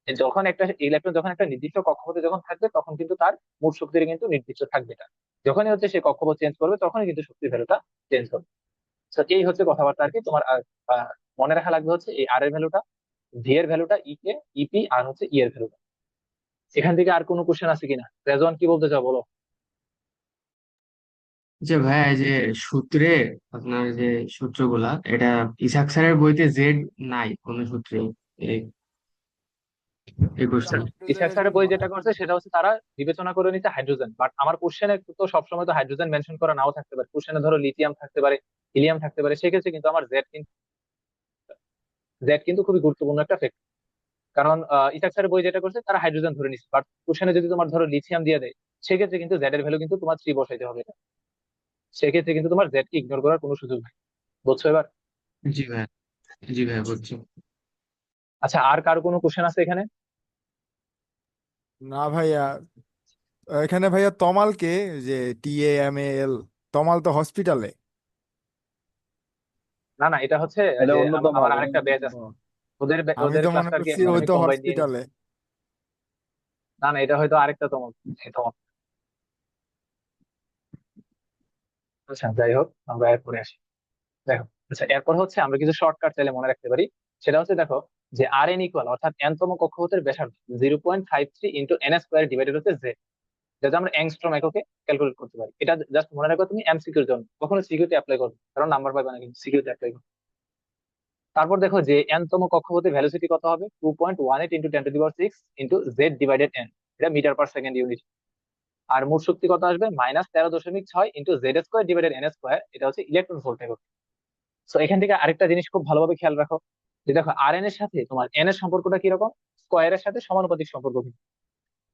যখন একটা ইলেকট্রন যখন একটা নির্দিষ্ট কক্ষপথে যখন থাকবে তখন কিন্তু তার মোট শক্তির কিন্তু নির্দিষ্ট থাকবে এটা। যখনই হচ্ছে সে কক্ষপথ চেঞ্জ করবে তখনই কিন্তু শক্তির ভ্যালুটা চেঞ্জ হবে। তো এই হচ্ছে কথাবার্তা আর কি। তোমার আহ, মনে রাখা লাগবে হচ্ছে এই আর এর ভ্যালুটা, ভি এর ভ্যালুটা, ই কে, ইপি আর হচ্ছে ই এর ভ্যালুটা। এখান থেকে আর কোনো কোশ্চেন আছে কিনা? রেজওয়ান কি বলতে চাও বলো। যে ভাইয়া এই যে সূত্রে, আপনার যে সূত্রগুলা, এটা ইসাক স্যারের বইতে জেড নাই কোনো সূত্রে, এই এই আচ্ছা, কোশ্চেন। ইসাক হাইড্রোজেনের স্যারের জন্য বই যেটা করছে সেটা হচ্ছে তারা বিবেচনা করে নিতে হাইড্রোজেন, বাট আমার কোশ্চেনে তো সবসময় তো হাইড্রোজেন মেনশন করা নাও থাকতে পারে। কোশ্চেনে ধরো লিথিয়াম থাকতে পারে, হিলিয়াম থাকতে পারে, সেক্ষেত্রে কিন্তু আমার জেড কিন্তু খুবই গুরুত্বপূর্ণ একটা ফ্যাক্টর। কারণ ইসাক স্যারের বই যেটা করছে তারা হাইড্রোজেন ধরে নিচ্ছে, বাট কোশ্চেনে যদি তোমার ধরো লিথিয়াম দিয়ে দেয় সেক্ষেত্রে কিন্তু জেড এর ভ্যালু কিন্তু তোমার 3 বসাইতে হবে। সেক্ষেত্রে কিন্তু তোমার জেড কে ইগনোর করার কোনো সুযোগ নাই। বুঝছো এবার? জি ভাইয়া, জি ভাইয়া বুঝছি। আচ্ছা, আর কারো কোনো কোশ্চেন আছে এখানে? না ভাইয়া, এখানে ভাইয়া তমাল কে, যে TAMAL, তমাল তো হসপিটালে। না না, এটা হচ্ছে এটা যে অন্যতম আমার আলো। আরেকটা ব্যাচ আছে, ও, ওদের আমি ওদের তো মনে ক্লাসটা আর কি করছি এখন ওই আমি তো কম্বাইন নিয়ে নিচ্ছি। হসপিটালে। না না, এটা হয়তো আরেকটা তোমার তোমার আচ্ছা যাই হোক, আমরা এরপরে আসি। দেখো, আচ্ছা এরপর হচ্ছে আমরা কিছু শর্টকাট চাইলে মনে রাখতে পারি। সেটা হচ্ছে দেখো যে আর এন ইকুয়াল অর্থাৎ এন তম কক্ষপথের ব্যাসার্ধ 0.53 ইন্টু এন স্কোয়ার ডিভাইডেড হচ্ছে জেড, যাতে আমরা অ্যাংস্ট্রম এককে ক্যালকুলেট করতে পারি। এটা জাস্ট মনে রাখো তুমি এমসিকিউর জন্য, কখনো সিকিউতে অ্যাপ্লাই করবে কারণ নাম্বার পাবে না, কিন্তু সিকিউতে অ্যাপ্লাই করবে। তারপর দেখো যে এন তম কক্ষপথের ভ্যালোসিটি কত হবে, 2.18 into 10⁶ into Z divided N, এটা মিটার পার সেকেন্ড ইউনিট। আর মোট শক্তি কত আসবে, -13.6 into Z square divided N square, এটা হচ্ছে ইলেকট্রন ভোল্ট একক। তো এখান থেকে আরেকটা জিনিস খুব ভালোভাবে খেয়াল রাখো, যে দেখো আর এন এর সাথে তোমার এন এর সম্পর্কটা কিরকম, স্কোয়ারের সাথে সমানুপাতিক সম্পর্ক কিন্তু।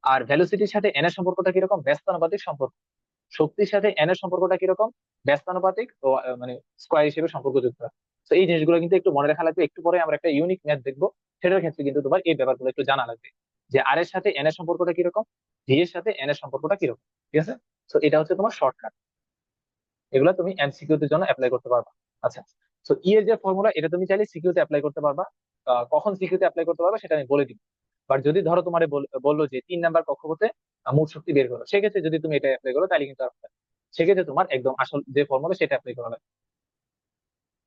আর ভ্যালোসিটির সাথে এন এর সম্পর্কটা কিরকম, ব্যস্তানুপাতিক সম্পর্ক। শক্তির সাথে এন এর সম্পর্কটা কিরকম, ব্যস্তানুপাতিক ও মানে স্কোয়ার হিসেবে সম্পর্কযুক্ত। তো এই জিনিসগুলো কিন্তু একটু মনে রাখা লাগবে। একটু পরে আমরা একটা ইউনিক ম্যাথ দেখবো, সেটার ক্ষেত্রে কিন্তু তোমার এই ব্যাপারগুলো একটু জানা লাগবে, যে আর এর সাথে এন এর সম্পর্কটা কিরকম, ভি এর সাথে এন এর সম্পর্কটা কিরকম। ঠিক আছে? তো এটা হচ্ছে তোমার শর্টকাট, এগুলো তুমি এমসিকিউ এর জন্য অ্যাপ্লাই করতে পারবা। আচ্ছা, তো ই এর যে ফর্মুলা এটা তুমি চাইলে সিকিউ তে অ্যাপ্লাই করতে পারবা। কখন সিকিউ তে অ্যাপ্লাই করতে পারবা সেটা আমি বলে দিব। বাট যদি ধরো তোমার বললো যে 3 নাম্বার কক্ষপথে মোট শক্তি বের করো, সেক্ষেত্রে যদি তুমি এটা অ্যাপ্লাই করো তাহলে কিন্তু আর হবে না। সেক্ষেত্রে তোমার একদম আসল যে ফর্মুলা সেটা অ্যাপ্লাই করা লাগবে।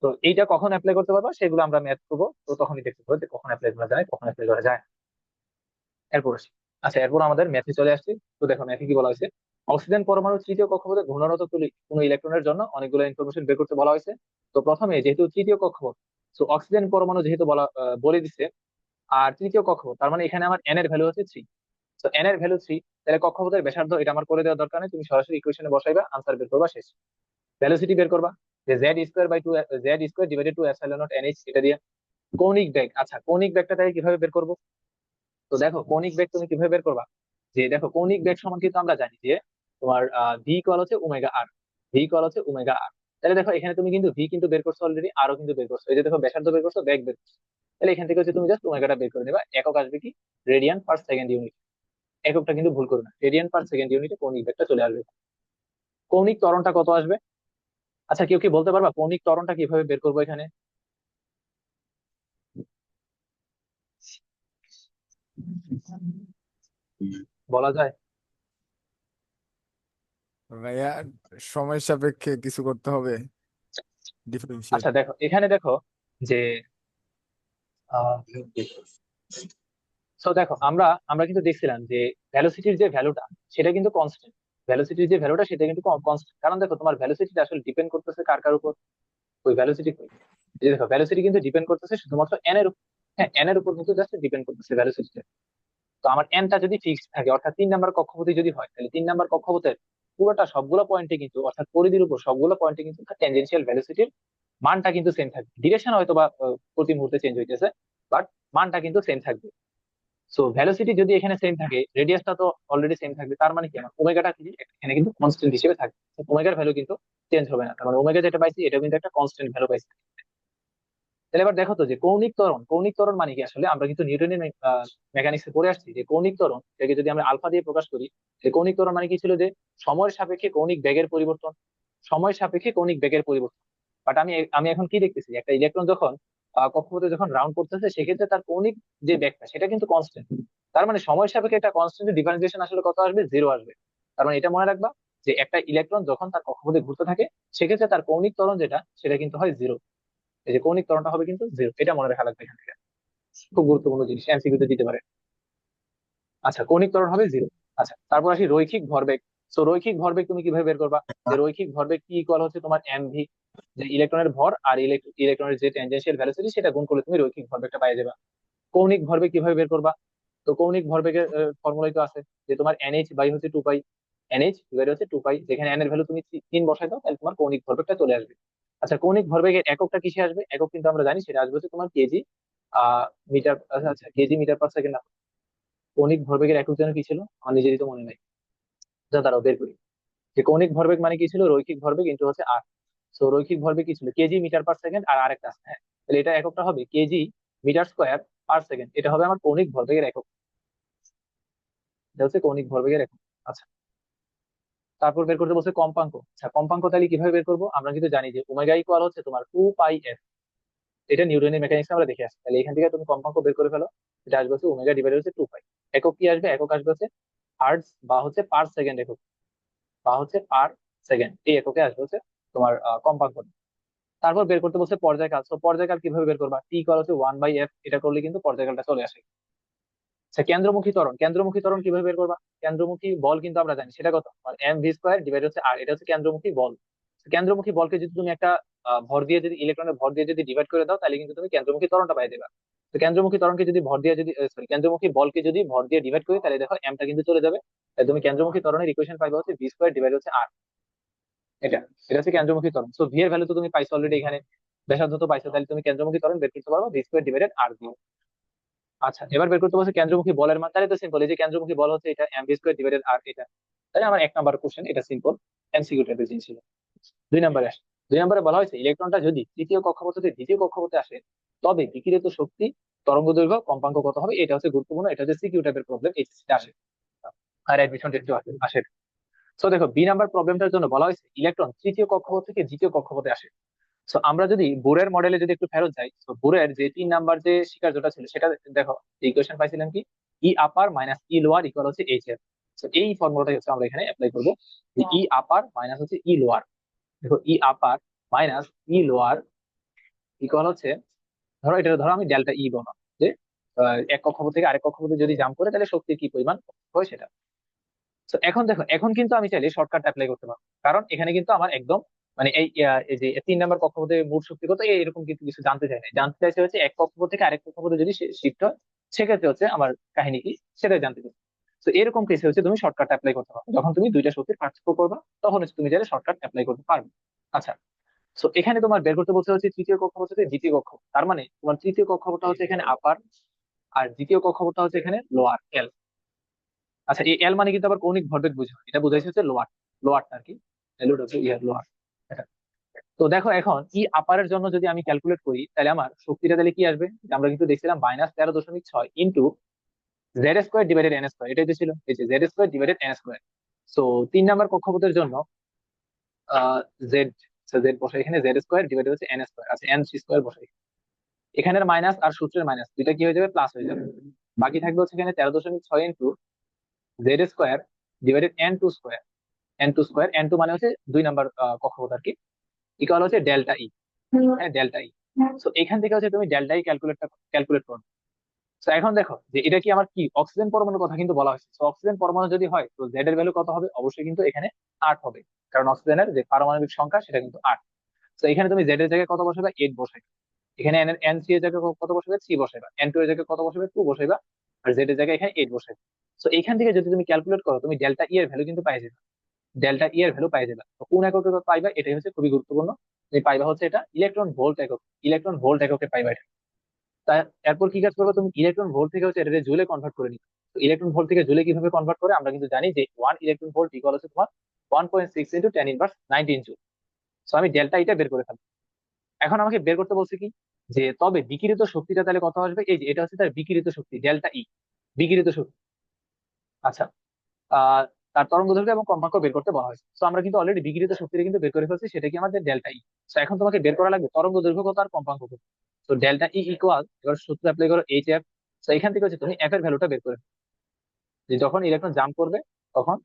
তো এইটা কখন অ্যাপ্লাই করতে পারবা সেগুলো আমরা ম্যাথ করবো, তো তখনই দেখতে পাবো যে কখন অ্যাপ্লাই করা যায় কখন অ্যাপ্লাই করা যায় না। এরপর আসি। আচ্ছা, এরপর আমাদের ম্যাথে চলে আসছি। তো দেখো ম্যাথে কি বলা হয়েছে, অক্সিজেন পরমাণু তৃতীয় কক্ষপথে ঘূর্ণায়মান কোনো ইলেকট্রনের জন্য অনেকগুলো ইনফরমেশন বের করতে বলা হয়েছে। তো প্রথমে যেহেতু তৃতীয় কক্ষপথ, তো অক্সিজেন পরমাণু যেহেতু বলে দিচ্ছে, আর তৃতীয় কক্ষপথ তার মানে এখানে আমার এন এর ভ্যালু হচ্ছে 3। তো এন এর ভ্যালু 3, তাহলে কক্ষপথের ব্যাসার্ধ এটা আমার করে দেওয়ার দরকার নেই, তুমি সরাসরি ইকুয়েশনে বসাইবা, আনসার বের করবা, শেষ। ভ্যালোসিটি বের করবা যে z² divided two epsilon naught N H, এটা দিয়ে। কৌণিক বেগ, আচ্ছা কৌণিক বেগটা তাই কিভাবে বের করবো? তো দেখো কৌণিক বেগ তুমি কিভাবে বের করবা, যে দেখো কৌণিক বেগ সমান কিন্তু আমরা জানি যে তোমার ভি ইকুয়াল হচ্ছে ওমেগা আর, ভি ইকুয়াল হচ্ছে ওমেগা আর। তাহলে দেখো এখানে তুমি কিন্তু ভি কিন্তু বের করছো অলরেডি, আরও কিন্তু বের করছো, এই যে দেখো ব্যাসার্ধ বের করছো, বেগ বের করছো। তাহলে এখান থেকে হচ্ছে তুমি জাস্ট ওমেগাটা বের করে নেবা, একক আসবে কি, রেডিয়ান পার সেকেন্ড ইউনিট। এককটা কিন্তু ভুল করবে না, রেডিয়ান পার সেকেন্ড ইউনিটে কৌণিক বেগটা চলে আসবে। কৌণিক ত্বরণটা কত আসবে? আচ্ছা, কেউ কি বলতে পারবা কৌণিক ত্বরণটা কিভাবে বের করবো এখানে? বলা যায়? ভাইয়া, সময় সাপেক্ষে কিছু করতে হবে, ডিফারেন্সিয়েট। আচ্ছা দেখো এখানে দেখো যে সো দেখো আমরা আমরা কিন্তু দেখছিলাম যে ভ্যালোসিটির যে ভ্যালুটা সেটা কিন্তু কনস্ট্যান্ট। ভ্যালোসিটির যে ভ্যালুটা সেটা কিন্তু কনস্ট্যান্ট, কারণ দেখো তোমার ভ্যালোসিটিটা আসলে ডিপেন্ড করতেছে কার কার উপর, ওই ভ্যালোসিটি কই, এই যে দেখো ভ্যালোসিটি কিন্তু ডিপেন্ড করতেছে শুধুমাত্র এন এর উপর। হ্যাঁ, এন এর উপর কিন্তু জাস্ট ডিপেন্ড করতেছে ভ্যালোসিটিটা। তো আমার এনটা যদি ফিক্সড থাকে অর্থাৎ 3 নাম্বার কক্ষপথে যদি হয়, তাহলে 3 নাম্বার কক্ষপথের পুরোটা সবগুলো পয়েন্টে কিন্তু অর্থাৎ পরিধির উপর সবগুলো পয়েন্টে কিন্তু টেনজেনশিয়াল ভ্যালোসিটির মানটা কিন্তু সেম থাকবে। ডিরেকশন হয়তো বা প্রতি মুহূর্তে চেঞ্জ হইতেছে, বাট মানটা কিন্তু সেম থাকবে। সো ভ্যালোসিটি যদি এখানে সেম থাকে, রেডিয়াসটা তো অলরেডি সেম থাকবে, তার মানে কি আমার ওমেগাটা কি এখানে কিন্তু কনস্ট্যান্ট হিসেবে থাকবে। ওমেগার ভ্যালু কিন্তু চেঞ্জ হবে না, তার মানে ওমেগা যেটা পাইছি এটা কিন্তু একটা কনস্ট্যান্ট ভ্যালু পাইছি। তাহলে এবার দেখো তো যে কৌণিক ত্বরণ মানে কি আসলে, আমরা কিন্তু নিউটনের মেকানিক্সে পড়ে আসছি যে কৌণিক ত্বরণ এটাকে যদি আমরা আলফা দিয়ে প্রকাশ করি, যে কৌণিক ত্বরণ মানে কি ছিল যে সময়ের সাপেক্ষে কৌণিক বেগের পরিবর্তন, সময় সাপেক্ষে কৌণিক বেগের পরিবর্তন। বাট আমি আমি এখন কি দেখতেছি, একটা ইলেকট্রন যখন কক্ষপথে যখন রাউন্ড করতেছে সেক্ষেত্রে তার কৌণিক যে বেগটা সেটা কিন্তু কনস্ট্যান্ট। তার মানে সময় সাপেক্ষে একটা কনস্ট্যান্ট ডিফারেন্সিয়েশন আসলে কত আসবে, জিরো আসবে। তার মানে এটা মনে রাখবা যে একটা ইলেকট্রন যখন তার কক্ষপথে ঘুরতে থাকে সেক্ষেত্রে তার কৌণিক ত্বরণ যেটা সেটা কিন্তু হয় জিরো। এই যে কৌণিক ত্বরণটা হবে কিন্তু জিরো, এটা মনে রাখা লাগবে এখান থেকে। খুব গুরুত্বপূর্ণ জিনিস, এমসিকিউ তে দিতে পারে। আচ্ছা, কৌণিক ত্বরণ হবে জিরো। আচ্ছা, তারপর আসি রৈখিক ভরবেগ। তো রৈখিক ভরবেগ তুমি কিভাবে বের করবা? যে রৈখিক ভরবেগ কি ইকুয়াল হচ্ছে তোমার এমভি, যে ইলেকট্রনের ভর আর ইলেকট্রনের যে ট্যানজেনশিয়াল ভেলোসিটি সেটা গুণ করলে তুমি রৈখিক ভরবেগটা পাই যাবে। কৌণিক ভরবেগ কিভাবে বের করবা? তো কৌণিক ভরবেগের ফর্মুলাই তো আছে যে তোমার এনএইচ বাই হচ্ছে 2 পাই, এনএইচ ডিভাইড হচ্ছে 2 পাই, যেখানে এন এর ভ্যালু তুমি 3 বসাই দাও তাহলে তোমার কৌণিক ভরবেগটা চলে আসবে। আচ্ছা, কৌণিক ভরবেগের এককটা কিসে আসবে? একক কিন্তু আমরা জানি সেটা আসবে হচ্ছে তোমার কেজি মিটার, আচ্ছা কেজি মিটার পার সেকেন্ড। কৌণিক ভরবেগের একক যেন কি ছিল আমার নিজেরই তো মনে নাই, যা দাঁড়াও বের করি। যে কৌণিক ভরবেগ মানে কি ছিল, রৈখিক ভরবেগ ইন্টু হচ্ছে আর। সো রৈখিক ভরবেগ কি ছিল, কেজি মিটার পার সেকেন্ড, আর আরেকটা আছে, হ্যাঁ। তাহলে এটা এককটা হবে KG metre square per second, এটা হবে আমার কৌণিক ভরবেগের একক। এটা হচ্ছে কৌণিক ভরবেগের একক। আচ্ছা, তারপর বের করতে বলছে কম্পাঙ্ক। আচ্ছা, কম্পাঙ্ক তাহলে কিভাবে বের করবো? আমরা কিন্তু জানি যে ওমেগা ইকুয়াল হচ্ছে তোমার 2 পাই এফ, এটা নিউটনের মেকানিক্স আমরা দেখে আসছি। তাহলে এখান থেকে তুমি কম্পাঙ্ক বের করে ফেলো, এটা আসবে হচ্ছে ওমেগা ডিভাইড হচ্ছে 2 পাই। একক কি আসবে? একক আসবে হচ্ছে হার্টজ বা হচ্ছে পার সেকেন্ড একক, বা হচ্ছে পার সেকেন্ড, এই এককে আসবে হচ্ছে তোমার কম্পাঙ্ক। তারপর বের করতে বলছে পর্যায়কাল। তো পর্যায়কাল কিভাবে বের করবা? টি ইকুয়াল হচ্ছে 1/f, এটা করলে কিন্তু পর্যায়কালটা চলে আসে। আচ্ছা, কেন্দ্রমুখী ত্বরণ। কেন্দ্রমুখী ত্বরণ কিভাবে বের করবা? কেন্দ্রমুখী বল কিন্তু আমরা জানি সেটা কত, এম ভি স্কোয়ার ডিভাইড হচ্ছে আর, এটা হচ্ছে কেন্দ্রমুখী বল। তো কেন্দ্রমুখী বলকে যদি তুমি একটা ভর দিয়ে যদি ইলেকট্রনের ভর দিয়ে যদি ডিভাইড করে দাও তাহলে কিন্তু তুমি কেন্দ্রমুখী ত্বরণটা পাই দেবা। তো কেন্দ্রমুখী ত্বরণকে যদি ভর দিয়ে যদি সরি কেন্দ্রমুখী বলকে যদি ভর দিয়ে ডিভাইড করি তাহলে দেখো এমটা কিন্তু চলে যাবে। তাহলে তুমি কেন্দ্রমুখী ত্বরণের ইকুয়েশন পাইবা হচ্ছে ভি স্কোয়ার ডিভাইড হচ্ছে আর। এটা এটা হচ্ছে কেন্দ্রমুখী ত্বরণ। সো ভি এর ভ্যালু তো তুমি পাইছো অলরেডি এখানে, ব্যাসার্ধ তো পাইছো, তাহলে তুমি কেন্দ্রমুখী ত্বরণ বের করতে পারবে ভি স্কোয়ার ডিভাইডেড আর দিয়ে। আচ্ছা, এবার বের করতে বলছে কেন্দ্রমুখী বলের মান। তাহলে তো সিম্পল, এই যে কেন্দ্রমুখী বল হচ্ছে এটা এম ভি স্কোয়ার ডিভাইডেড আর এটা। তাহলে আমার 1 নাম্বার কোশ্চেন এটা সিম্পল এমসিকিউ টাইপের জিনিস ছিল। 2 নাম্বারে আসে। 2 নাম্বারে বলা হয়েছে ইলেকট্রনটা যদি তৃতীয় কক্ষপথ থেকে দ্বিতীয় কক্ষপথে আসে তবে বিকিরিত শক্তি, তরঙ্গ দৈর্ঘ্য, কম্পাঙ্ক কত হবে? এটা হচ্ছে গুরুত্বপূর্ণ, এটা হচ্ছে সিকিউ টাইপের প্রবলেম, এইচএসসি আসে আর অ্যাডমিশন টেস্টে আসে আসে। সো দেখো বি নাম্বার প্রবলেমটার জন্য বলা হয়েছে ইলেকট্রন তৃতীয় কক্ষপথ থেকে দ্বিতীয় কক্ষপথে আসে। সো আমরা যদি বোরের মডেলে যদি একটু ফেরত যাই, তো বোরের যে 3 নাম্বার যে স্বীকার্যটা ছিল সেটা দেখো, ইকুয়েশন পাইছিলাম কি, ই আপার মাইনাস ই লোয়ার ইকুয়াল হচ্ছে এইচ এফ। তো এই ফর্মুলাটাই হচ্ছে আমরা এখানে অ্যাপ্লাই করবো, যে ই আপার মাইনাস হচ্ছে ই লোয়ার। দেখো ই আপার মাইনাস ই লোয়ার ইকুয়াল হচ্ছে, ধরো এটা ধরো আমি ডেল্টা ই বললাম, যে এক কক্ষপথ থেকে আরেক কক্ষপথে যদি জাম্প করে তাহলে শক্তি কি পরিমাণ হয় সেটা। তো এখন দেখো, এখন কিন্তু আমি চাইলে শর্টকাট অ্যাপ্লাই করতে পারবো, কারণ এখানে কিন্তু আমার একদম মানে এই যে 3 নাম্বার কক্ষপথে মোট শক্তি কত এরকম কিন্তু কিছু জানতে চাই না, জানতে চাইছে হচ্ছে এক কক্ষপথ থেকে আরেক কক্ষপথে যদি শিফট হয় সেক্ষেত্রে হচ্ছে আমার কাহিনী কি সেটাই জানতে চাই। তো এরকম কেসে হচ্ছে তুমি শর্টকাট অ্যাপ্লাই করতে পারো, যখন তুমি দুইটা শক্তির পার্থক্য করবা তখন হচ্ছে তুমি চাইলে শর্টকাট অ্যাপ্লাই করতে পারবে। আচ্ছা, তো এখানে তোমার বের করতে বলতে হচ্ছে তৃতীয় কক্ষপথ থেকে দ্বিতীয় কক্ষ, তার মানে তোমার তৃতীয় কক্ষপথটা হচ্ছে এখানে আপার আর দ্বিতীয় কক্ষপথটা হচ্ছে এখানে লোয়ার এল। আচ্ছা, এই এল মানে কিন্তু আবার কৌণিক ভরবেগ বুঝো, এটা বুঝাইছে হচ্ছে লোয়ার, লোয়ারটা আর কি, এল হচ্ছে ইয়ার লোয়ার। এটা তো দেখো এখন ই আপারের জন্য যদি আমি ক্যালকুলেট করি তাহলে আমার শক্তিটা তাহলে কি আসবে, যে আমরা কিন্তু দেখছিলাম -13.6 into Z square divided N square, এটাই তো ছিল এই যে Z square divided N square. So 3 number কক্ষপথের জন্য জেড, জেড বসাই এখানে, জেড স্কোয়ার ডিভাইডেড হচ্ছে এন স্কোয়ার, আচ্ছা এন স্কোয়ার বসাই, এখানের মাইনাস আর সূত্রের মাইনাস দুইটা কি হয়ে যাবে, প্লাস হয়ে যাবে। বাকি থাকবে হচ্ছে এখানে 13.6 into Z square divided N two square, N two square, N two মানে হচ্ছে 2 নাম্বার কক্ষপথ আর কি, ইকুয়াল হচ্ছে ডেল্টা ই। হ্যাঁ, ডেল্টা ই। তো এখান থেকে হচ্ছে তুমি ডেল্টা ই ক্যালকুলেট করো। তো এখন দেখো যে এটা কি আমার কি অক্সিজেন পরমাণুর কথা কিন্তু বলা হয়েছে, তো অক্সিজেন পরমাণু যদি হয় তো জেড এর ভ্যালু কত হবে, অবশ্যই কিন্তু এখানে 8 হবে, কারণ অক্সিজেনের যে পারমাণবিক সংখ্যা সেটা কিন্তু 8। তো এখানে তুমি জেড এর জায়গায় কত বসাবে, 8 বসাই। এখানে এন এন সি এর জায়গায় কত বসাবে, 3 বসাইবা, এন টু এর জায়গায় কত বসাবে, 2 বসাইবা, আর জেড এর জায়গায় এখানে 8 বসাইবা। তো এখান থেকে যদি তুমি ক্যালকুলেট করো তুমি ডেল্টা ই এর ভ্যালু কিন্তু পাই যাবে, ডেল্টা ই এর ভ্যালু পাই যাবে। তো কোন এককে পাইবা এটাই হচ্ছে খুবই গুরুত্বপূর্ণ, তুমি পাইবা হচ্ছে এটা ইলেকট্রন ভোল্ট একক, ইলেকট্রন ভোল্ট এককে পাইবা এটা। তাই এরপর কি কাজ করবে, তুমি ইলেকট্রন ভোল্ট থেকে হচ্ছে এটা জুলে কনভার্ট করে নিবে। তো ইলেকট্রন ভোল্ট থেকে জুলে কিভাবে কনভার্ট করে, আমরা কিন্তু জানি যে 1 ইলেকট্রন ভোল্ট ইকুয়াল হচ্ছে তোমার 1.6 ইন্টু 10 ইনভার্স 19 জুল। সো আমি ডেল্টা এটা বের করে ফেলবো। এখন আমাকে বের করতে বলছে কি, যে তবে বিকিরিত শক্তিটা তাহলে কত আসবে, এই যে এটা হচ্ছে তার বিকিরিত শক্তি ডেল্টা ই, বিকিরিত শক্তি। আচ্ছা, আহ তার তরঙ্গ দৈর্ঘ্য এবং কম্পাঙ্ক বের করতে বলা হয়েছে। তো আমরা কিন্তু অলরেডি বিকিরিত শক্তিটা কিন্তু বের করে ফেলছি, সেটা কি আমাদের ডেল্টা ই। তো এখন তোমাকে বের করা লাগবে তরঙ্গ দৈর্ঘ্য কত আর কম্পাঙ্ক কত। তো ডেল্টা ই ইকুয়াল, এবার সূত্র অ্যাপ্লাই করো এইচ এফ। তো এখান থেকে হচ্ছে তুমি এফ এর ভ্যালুটা বের করে ফেলো। যে যখন ইলেকট্রন জাম্প করবে তখন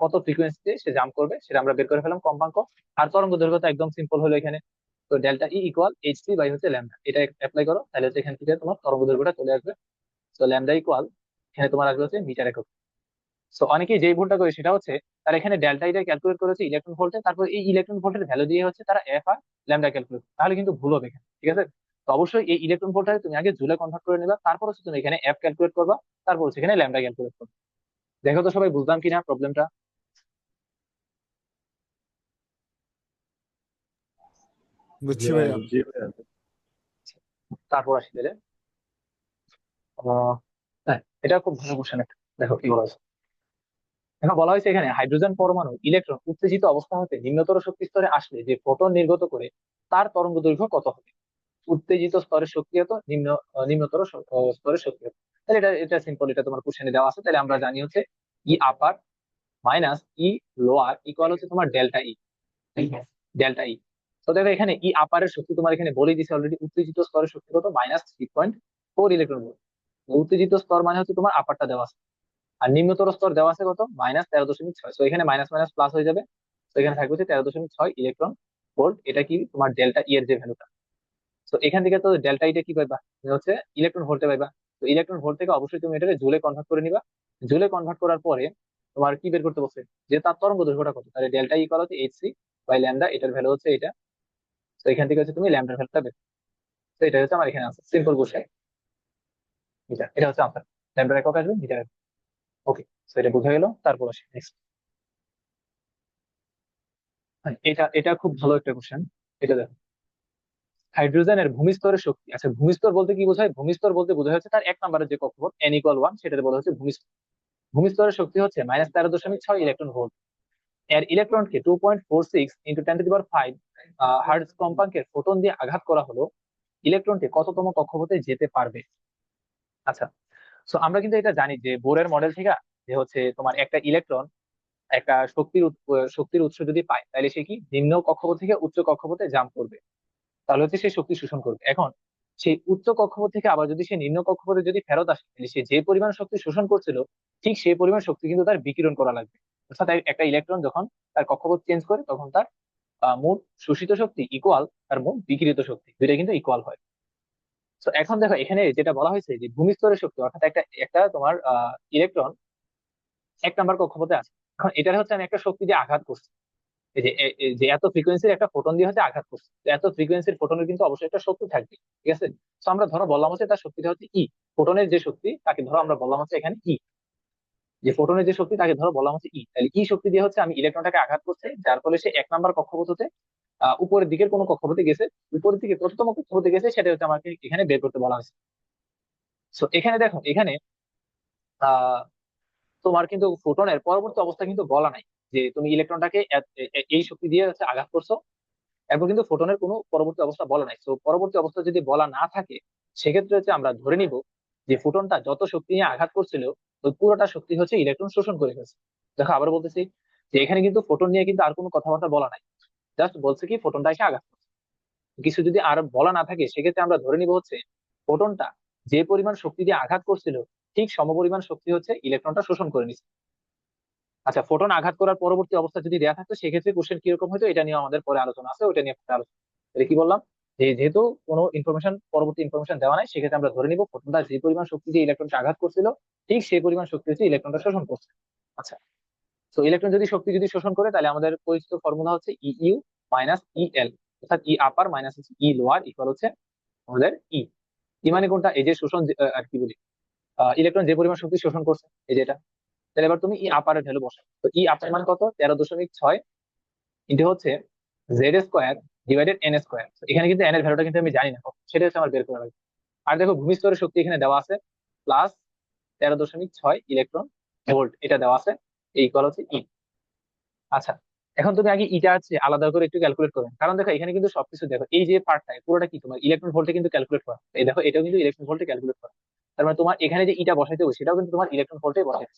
কত ফ্রিকোয়েন্সিতে সে জাম্প করবে সেটা আমরা বের করে ফেলাম কম্পাঙ্ক। আর তরঙ্গ দৈর্ঘ্য তো একদম সিম্পল হলো এখানে। তো delta E equal H C by হচ্ছে ল্যামডা, এটা অ্যাপ্লাই করো, তাহলে হচ্ছে এখান থেকে তোমার তরঙ্গ দৈর্ঘ্যটা চলে আসবে। তো ল্যামডা ইকুয়াল এখানে তোমার আসবে হচ্ছে মিটার একক। সো অনেকেই যেই ভুলটা করে সেটা হচ্ছে তারা এখানে ডেল্টা ইটা ক্যালকুলেট করেছে ইলেকট্রন ভোল্টে, তারপর এই ইলেকট্রন ভোল্টের ভ্যালু দিয়ে হচ্ছে তারা এফ আর ল্যামডা ক্যালকুলেট, তাহলে কিন্তু ভুল হবে এখানে, ঠিক আছে। তো অবশ্যই এই ইলেকট্রন ভোল্টটাকে তুমি আগে জুলে কনভার্ট করে নিবা, তারপর হচ্ছে তুমি এখানে এফ ক্যালকুলেট করবা, তারপর হচ্ছে এখানে ল্যামডা ক্যালকুলেট করবা। দেখো তো সবাই বুঝলাম কিনা প্রবলেমটা। বুঝছি ভাইয়া। জি ভাইয়া। তারপর আসি তাহলে আহ, হ্যাঁ, এটা খুব ভালো কোশ্চেন একটা। দেখো কি বলা হয়েছে, এখন বলা হয়েছে এখানে হাইড্রোজেন পরমাণু ইলেকট্রন উত্তেজিত অবস্থা হতে নিম্নতর শক্তি স্তরে আসলে যে ফোটন নির্গত করে তার তরঙ্গ দৈর্ঘ্য কত হবে। উত্তেজিত স্তরের শক্তি হতো নিম্নতর স্তরের শক্তি হতো। তাহলে এটা এটা সিম্পল, এটা তোমার কোশ্চেনে দেওয়া আছে। তাহলে আমরা জানি হচ্ছে ই আপার মাইনাস ই লোয়ার ইকুয়াল হচ্ছে তোমার ডেল্টা ই, ডেল্টা ই। তো দেখো এখানে ই আপারের শক্তি তোমার এখানে বলেই দিছে অলরেডি, উত্তেজিত স্তরের শক্তি কত, -3.4 ইলেকট্রন ভোল্ট। উত্তেজিত স্তর মানে হচ্ছে তোমার আপারটা দেওয়া আছে, আর নিম্নতর স্তর দেওয়া আছে কত, -13.6। তো এখানে মাইনাস মাইনাস প্লাস হয়ে যাবে। তো এখানে থাকবে হচ্ছে 13.6 ইলেকট্রন ভোল্ট, এটা কি তোমার ডেল্টা ই এর যে ভ্যালুটা। তো এখান থেকে তো ডেল্টা ইটা কি পাইবা, তুমি হচ্ছে ইলেকট্রন ভোল্টে পাইবা। তো ইলেকট্রন ভোল্ট থেকে অবশ্যই তুমি এটাকে জুলে কনভার্ট করে নিবা। জুলে কনভার্ট করার পরে তোমার কি বের করতে বলছে, যে তার তরঙ্গ দৈর্ঘ্যটা কত, তাহলে ডেল্টা ই করা হচ্ছে এইচ সি বাই ল্যামডা, এটার ভ্যালু হচ্ছে এটা। তো এখান থেকে হচ্ছে তুমি ল্যামডার ভ্যালুটা বের। তো এটা হচ্ছে আমার এখানে আছে সিম্পল কোশ্চেন, এটা এটা হচ্ছে আনসার। ল্যামডার একক আসবে মিটার একক। ওকে, তো এটা বোঝা গেল। তারপর আসি নেক্সট। এটা এটা খুব ভালো একটা কোশ্চেন। এটা দেখো, হাইড্রোজেনের ভূমিস্তরের শক্তি। আচ্ছা, ভূমিস্তর বলতে কি বোঝায়, ভূমিস্তর বলতে বোঝা হচ্ছে তার এক নম্বরের যে কক্ষপথ এন ইকুয়াল ওয়ান, সেটাতে বলা হচ্ছে ভূমিস্তর। ভূমিস্তরের শক্তি হচ্ছে -13.6 ইলেকট্রন ভোল্ট। এর ইলেকট্রনকে 2.46 × 10⁵ হার্টজ কম্পাঙ্কের ফোটন দিয়ে আঘাত করা হলো, ইলেকট্রনটি কততম কক্ষপথে যেতে পারবে। আচ্ছা, তো আমরা কিন্তু এটা জানি যে বোরের মডেল থেকে, যে হচ্ছে তোমার একটা ইলেকট্রন একটা শক্তির উৎস যদি পায়, তাহলে সে কি নিম্ন কক্ষপথ থেকে উচ্চ কক্ষপথে জাম্প করবে, তাহলে হচ্ছে সে শক্তি শোষণ করবে। এখন সেই উচ্চ কক্ষপথ থেকে আবার যদি সে নিম্ন কক্ষপথে যদি ফেরত আসে, তাহলে সে যে পরিমাণ শক্তি শোষণ করছিল ঠিক সেই পরিমাণ শক্তি কিন্তু তার বিকিরণ করা লাগবে। অর্থাৎ একটা ইলেকট্রন যখন তার কক্ষপথ চেঞ্জ করে তখন তার মোট শোষিত শক্তি ইকুয়াল তার মোট বিকিরিত শক্তি, দুইটা কিন্তু ইকুয়াল হয়। তো এখন দেখো এখানে যেটা বলা হয়েছে যে ভূমিস্তরের শক্তি, অর্থাৎ একটা একটা তোমার ইলেকট্রন এক নাম্বার কক্ষপথে আছে। এখন এটার হচ্ছে আমি একটা শক্তি দিয়ে আঘাত করছি, এই যে যে এত ফ্রিকোয়েন্সির একটা ফোটন দিয়ে হচ্ছে আঘাত করছে, তো এত ফ্রিকোয়েন্সির ফোটনের কিন্তু অবশ্যই একটা শক্তি থাকবে, ঠিক আছে। তো আমরা ধরো বললাম হচ্ছে তার শক্তিটা হচ্ছে ই, ফোটনের যে শক্তি তাকে ধরো আমরা বললাম হচ্ছে এখানে ই, যে ফোটনের যে শক্তি তাকে ধরো বললাম হচ্ছে ই। তাহলে ই শক্তি দিয়ে হচ্ছে আমি ইলেকট্রনটাকে আঘাত করছে, যার ফলে সে এক নাম্বার কক্ষপথ হতে উপরের দিকের কোনো কক্ষপথে গেছে, উপরের দিকে কততম কক্ষপথে গেছে সেটা হচ্ছে আমাকে এখানে বের করতে বলা হয়েছে। তো এখানে দেখো এখানে আহ তোমার কিন্তু ফোটনের পরবর্তী অবস্থা কিন্তু বলা নাই, যে তুমি ইলেকট্রনটাকে এই শক্তি দিয়ে হচ্ছে আঘাত করছো, এরপর কিন্তু ফোটনের কোনো পরবর্তী অবস্থা বলা নাই। তো পরবর্তী অবস্থা যদি বলা না থাকে, সেক্ষেত্রে হচ্ছে আমরা ধরে নিব যে ফোটনটা যত শক্তি নিয়ে আঘাত করছিল ওই পুরোটা শক্তি হচ্ছে ইলেকট্রন শোষণ করে ফেলছে। দেখো আবার বলতেছি যে এখানে কিন্তু ফোটন নিয়ে কিন্তু আর কোনো কথাবার্তা বলা নাই, জাস্ট বলছে কি ফোটনটা এসে আঘাত করছে। কিছু যদি আর বলা না থাকে সেক্ষেত্রে আমরা ধরে নিব হচ্ছে ফোটনটা যে পরিমাণ শক্তি দিয়ে আঘাত করছিল ঠিক সমপরিমাণ শক্তি হচ্ছে ইলেকট্রনটা শোষণ করে নিচ্ছে। আচ্ছা, ফোটন আঘাত করার পরবর্তী অবস্থা যদি দেওয়া থাকতো সেক্ষেত্রে কোশ্চেন কিরকম হতো এটা নিয়ে আমাদের পরে আলোচনা আছে, ওইটা নিয়ে পরে আলোচনা। তাহলে কি বললাম, যে যেহেতু কোনো ইনফরমেশন পরবর্তী ইনফরমেশন দেওয়া নাই, সেক্ষেত্রে আমরা ধরে নিব ফোটনটা যে পরিমাণ শক্তি দিয়ে ইলেকট্রনটা আঘাত করছিল ঠিক সেই পরিমাণ শক্তি হচ্ছে ইলেকট্রনটা শোষণ করছে। আচ্ছা, তো ইলেকট্রন যদি শক্তি যদি শোষণ করে, তাহলে আমাদের পরিচিত ফর্মুলা হচ্ছে ই ইউ মাইনাস ই এল, অর্থাৎ ই আপার মাইনাস হচ্ছে ই লোয়ার ইকুয়াল হচ্ছে আমাদের ই। ই মানে কোনটা, এই যে শোষণ আর কি বলি, ইলেকট্রন যে পরিমাণ শক্তি শোষণ করছে, এই যেটা। তাহলে এবার তুমি ই আপারের ভ্যালু বসাও, তো ই আপার মান কত, 13.6 ইন্টু হচ্ছে Z square divided N square. এখানে কিন্তু এন এর ভ্যালুটা কিন্তু আমি জানি না কত, সেটা হচ্ছে আমার বের করা লাগবে। আর দেখো ভূমিস্তরের শক্তি এখানে দেওয়া আছে +13.6 ইলেকট্রন ভোল্ট, এটা দেওয়া আছে, এই ইকুয়াল হচ্ছে ই। আচ্ছা, এখন তুমি আগে ইটা আছে আলাদা করে একটু ক্যালকুলেট করবে, কারণ দেখো এখানে কিন্তু সবকিছু দেখো, এই যে পার্টটা পুরোটা কি তোমার ইলেকট্রন ভোল্টে কিন্তু ক্যালকুলেট করা, এই দেখো এটাও কিন্তু ইলেকট্রন ভোল্টে ক্যালকুলেট করা। তার মানে তোমার এখানে যে ইটা বসাইতে হবে সেটাও কিন্তু তোমার ইলেকট্রন ভোল্টে বসাইতে।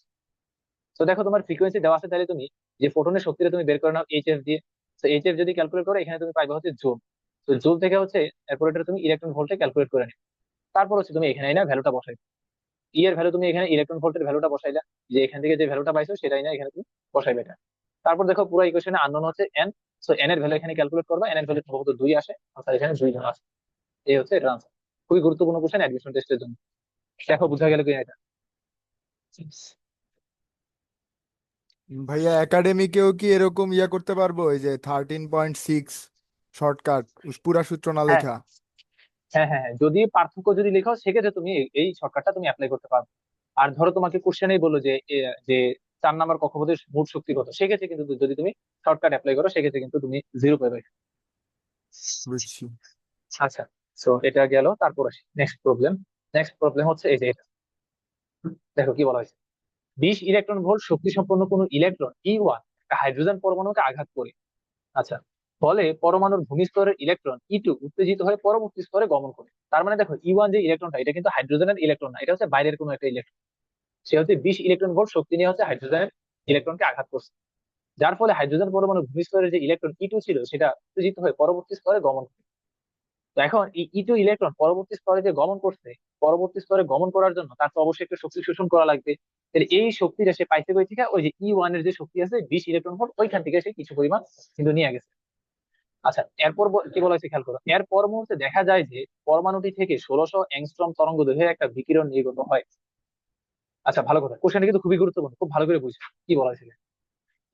তো দেখো তোমার ফ্রিকোয়েন্সি দেওয়া আছে, তাহলে তুমি যে ফোটনের শক্তিটা তুমি বের করে নাও এইচএফ দিয়ে। তো এইচএফ যদি ক্যালকুলেট করো এখানে তুমি পাইবে হচ্ছে জুল। তো জুল থেকে হচ্ছে এরপর এটা তুমি ইলেকট্রন ভোল্টে ক্যালকুলেট করে নিও। তারপর হচ্ছে তুমি এখানে না ভ্যালুটা বসাই, ই এর ভ্যালু তুমি এখানে ইলেকট্রন ভোল্টের ভ্যালুটা বসাইলা, যে এখান থেকে যে ভ্যালুটা পাইছো সেটাই না এখানে তুমি বসাইবে এটা। তারপর দেখো পুরো ইকুয়েশনে আননোন হচ্ছে এন। সো এন এর ভ্যালু এখানে ক্যালকুলেট করবা, এন এর ভ্যালু সম্ভবত 2 আসে, অর্থাৎ এখানে 2 জন আসে। এই হচ্ছে এটার আনসার। খুবই গুরুত্বপূর্ণ কোশ্চেন অ্যাডমিশন টেস্টের জন্য। দেখো বুঝা গেল কি এটা? ভাইয়া একাডেমিকেও কি এরকম ইয়া করতে পারবো, এই যে 13.6 শর্টকাট, পুরা সূত্র না হ্যাঁ লেখা? হ্যাঁ হ্যাঁ হ্যাঁ, যদি পার্থক্য যদি লেখো সেক্ষেত্রে তুমি এই শর্টকাটটা তুমি অ্যাপ্লাই করতে পারবে। আর ধরো তোমাকে কোশ্চেনেই বললো যে যে 4 নাম্বার কক্ষপথের মোট শক্তি কত, সেক্ষেত্রে কিন্তু যদি তুমি শর্টকাট অ্যাপ্লাই করো সেক্ষেত্রে কিন্তু তুমি 0 পাবে। বুঝছি। আচ্ছা, সো এটা গেল। তারপর আসি নেক্সট প্রবলেম। নেক্সট প্রবলেম হচ্ছে এই যে এটা। দেখো কি বলা হয়েছে, 20 ইলেকট্রন ভোল্ট শক্তি সম্পন্ন কোন ইলেকট্রন E1 একটা হাইড্রোজেন পরমাণুকে আঘাত করে। আচ্ছা, ফলে পরমাণুর ভূমিস্তরের ইলেকট্রন E2 উত্তেজিত হয়ে পরবর্তী স্তরে গমন করে। তার মানে দেখো E1 যে ইলেকট্রনটা, এটা কিন্তু হাইড্রোজেনের ইলেকট্রন না, এটা হচ্ছে বাইরের কোনো একটা ইলেকট্রন। সে হচ্ছে 20 ইলেকট্রন ভোল্ট শক্তি নিয়ে হচ্ছে হাইড্রোজেনের ইলেকট্রনকে আঘাত করছে, যার ফলে হাইড্রোজেন পরমাণুর ভূমিস্তরের যে ইলেকট্রন E2 ছিল সেটা উত্তেজিত হয়ে পরবর্তী স্তরে গমন করে। তো এখন এই E2 ইলেকট্রন পরবর্তী স্তরে যে গমন করছে, পরবর্তী স্তরে গমন করার জন্য তার তো অবশ্যই একটা শক্তি শোষণ করা লাগবে। তাহলে এই শক্তিটা সে পাইছে কই থেকে? ওই যে E1 এর যে শক্তি আছে 20 ইলেকট্রন ভোল্ট, ওইখান থেকে সে কিছু পরিমাণ কিন্তু নিয়ে গেছে। আচ্ছা, এরপর কি বলা হয়েছে খেয়াল করো, এর পর মুহূর্তে দেখা যায় যে পরমাণুটি থেকে 1600 অ্যাংস্ট্রম তরঙ্গ দৈর্ঘ্যের একটা বিকিরণ নির্গত হয়। আচ্ছা ভালো কথা, কোশ্চেনটা কিন্তু খুবই গুরুত্বপূর্ণ, খুব ভালো করে বুঝছো কি বলা হয়েছিল।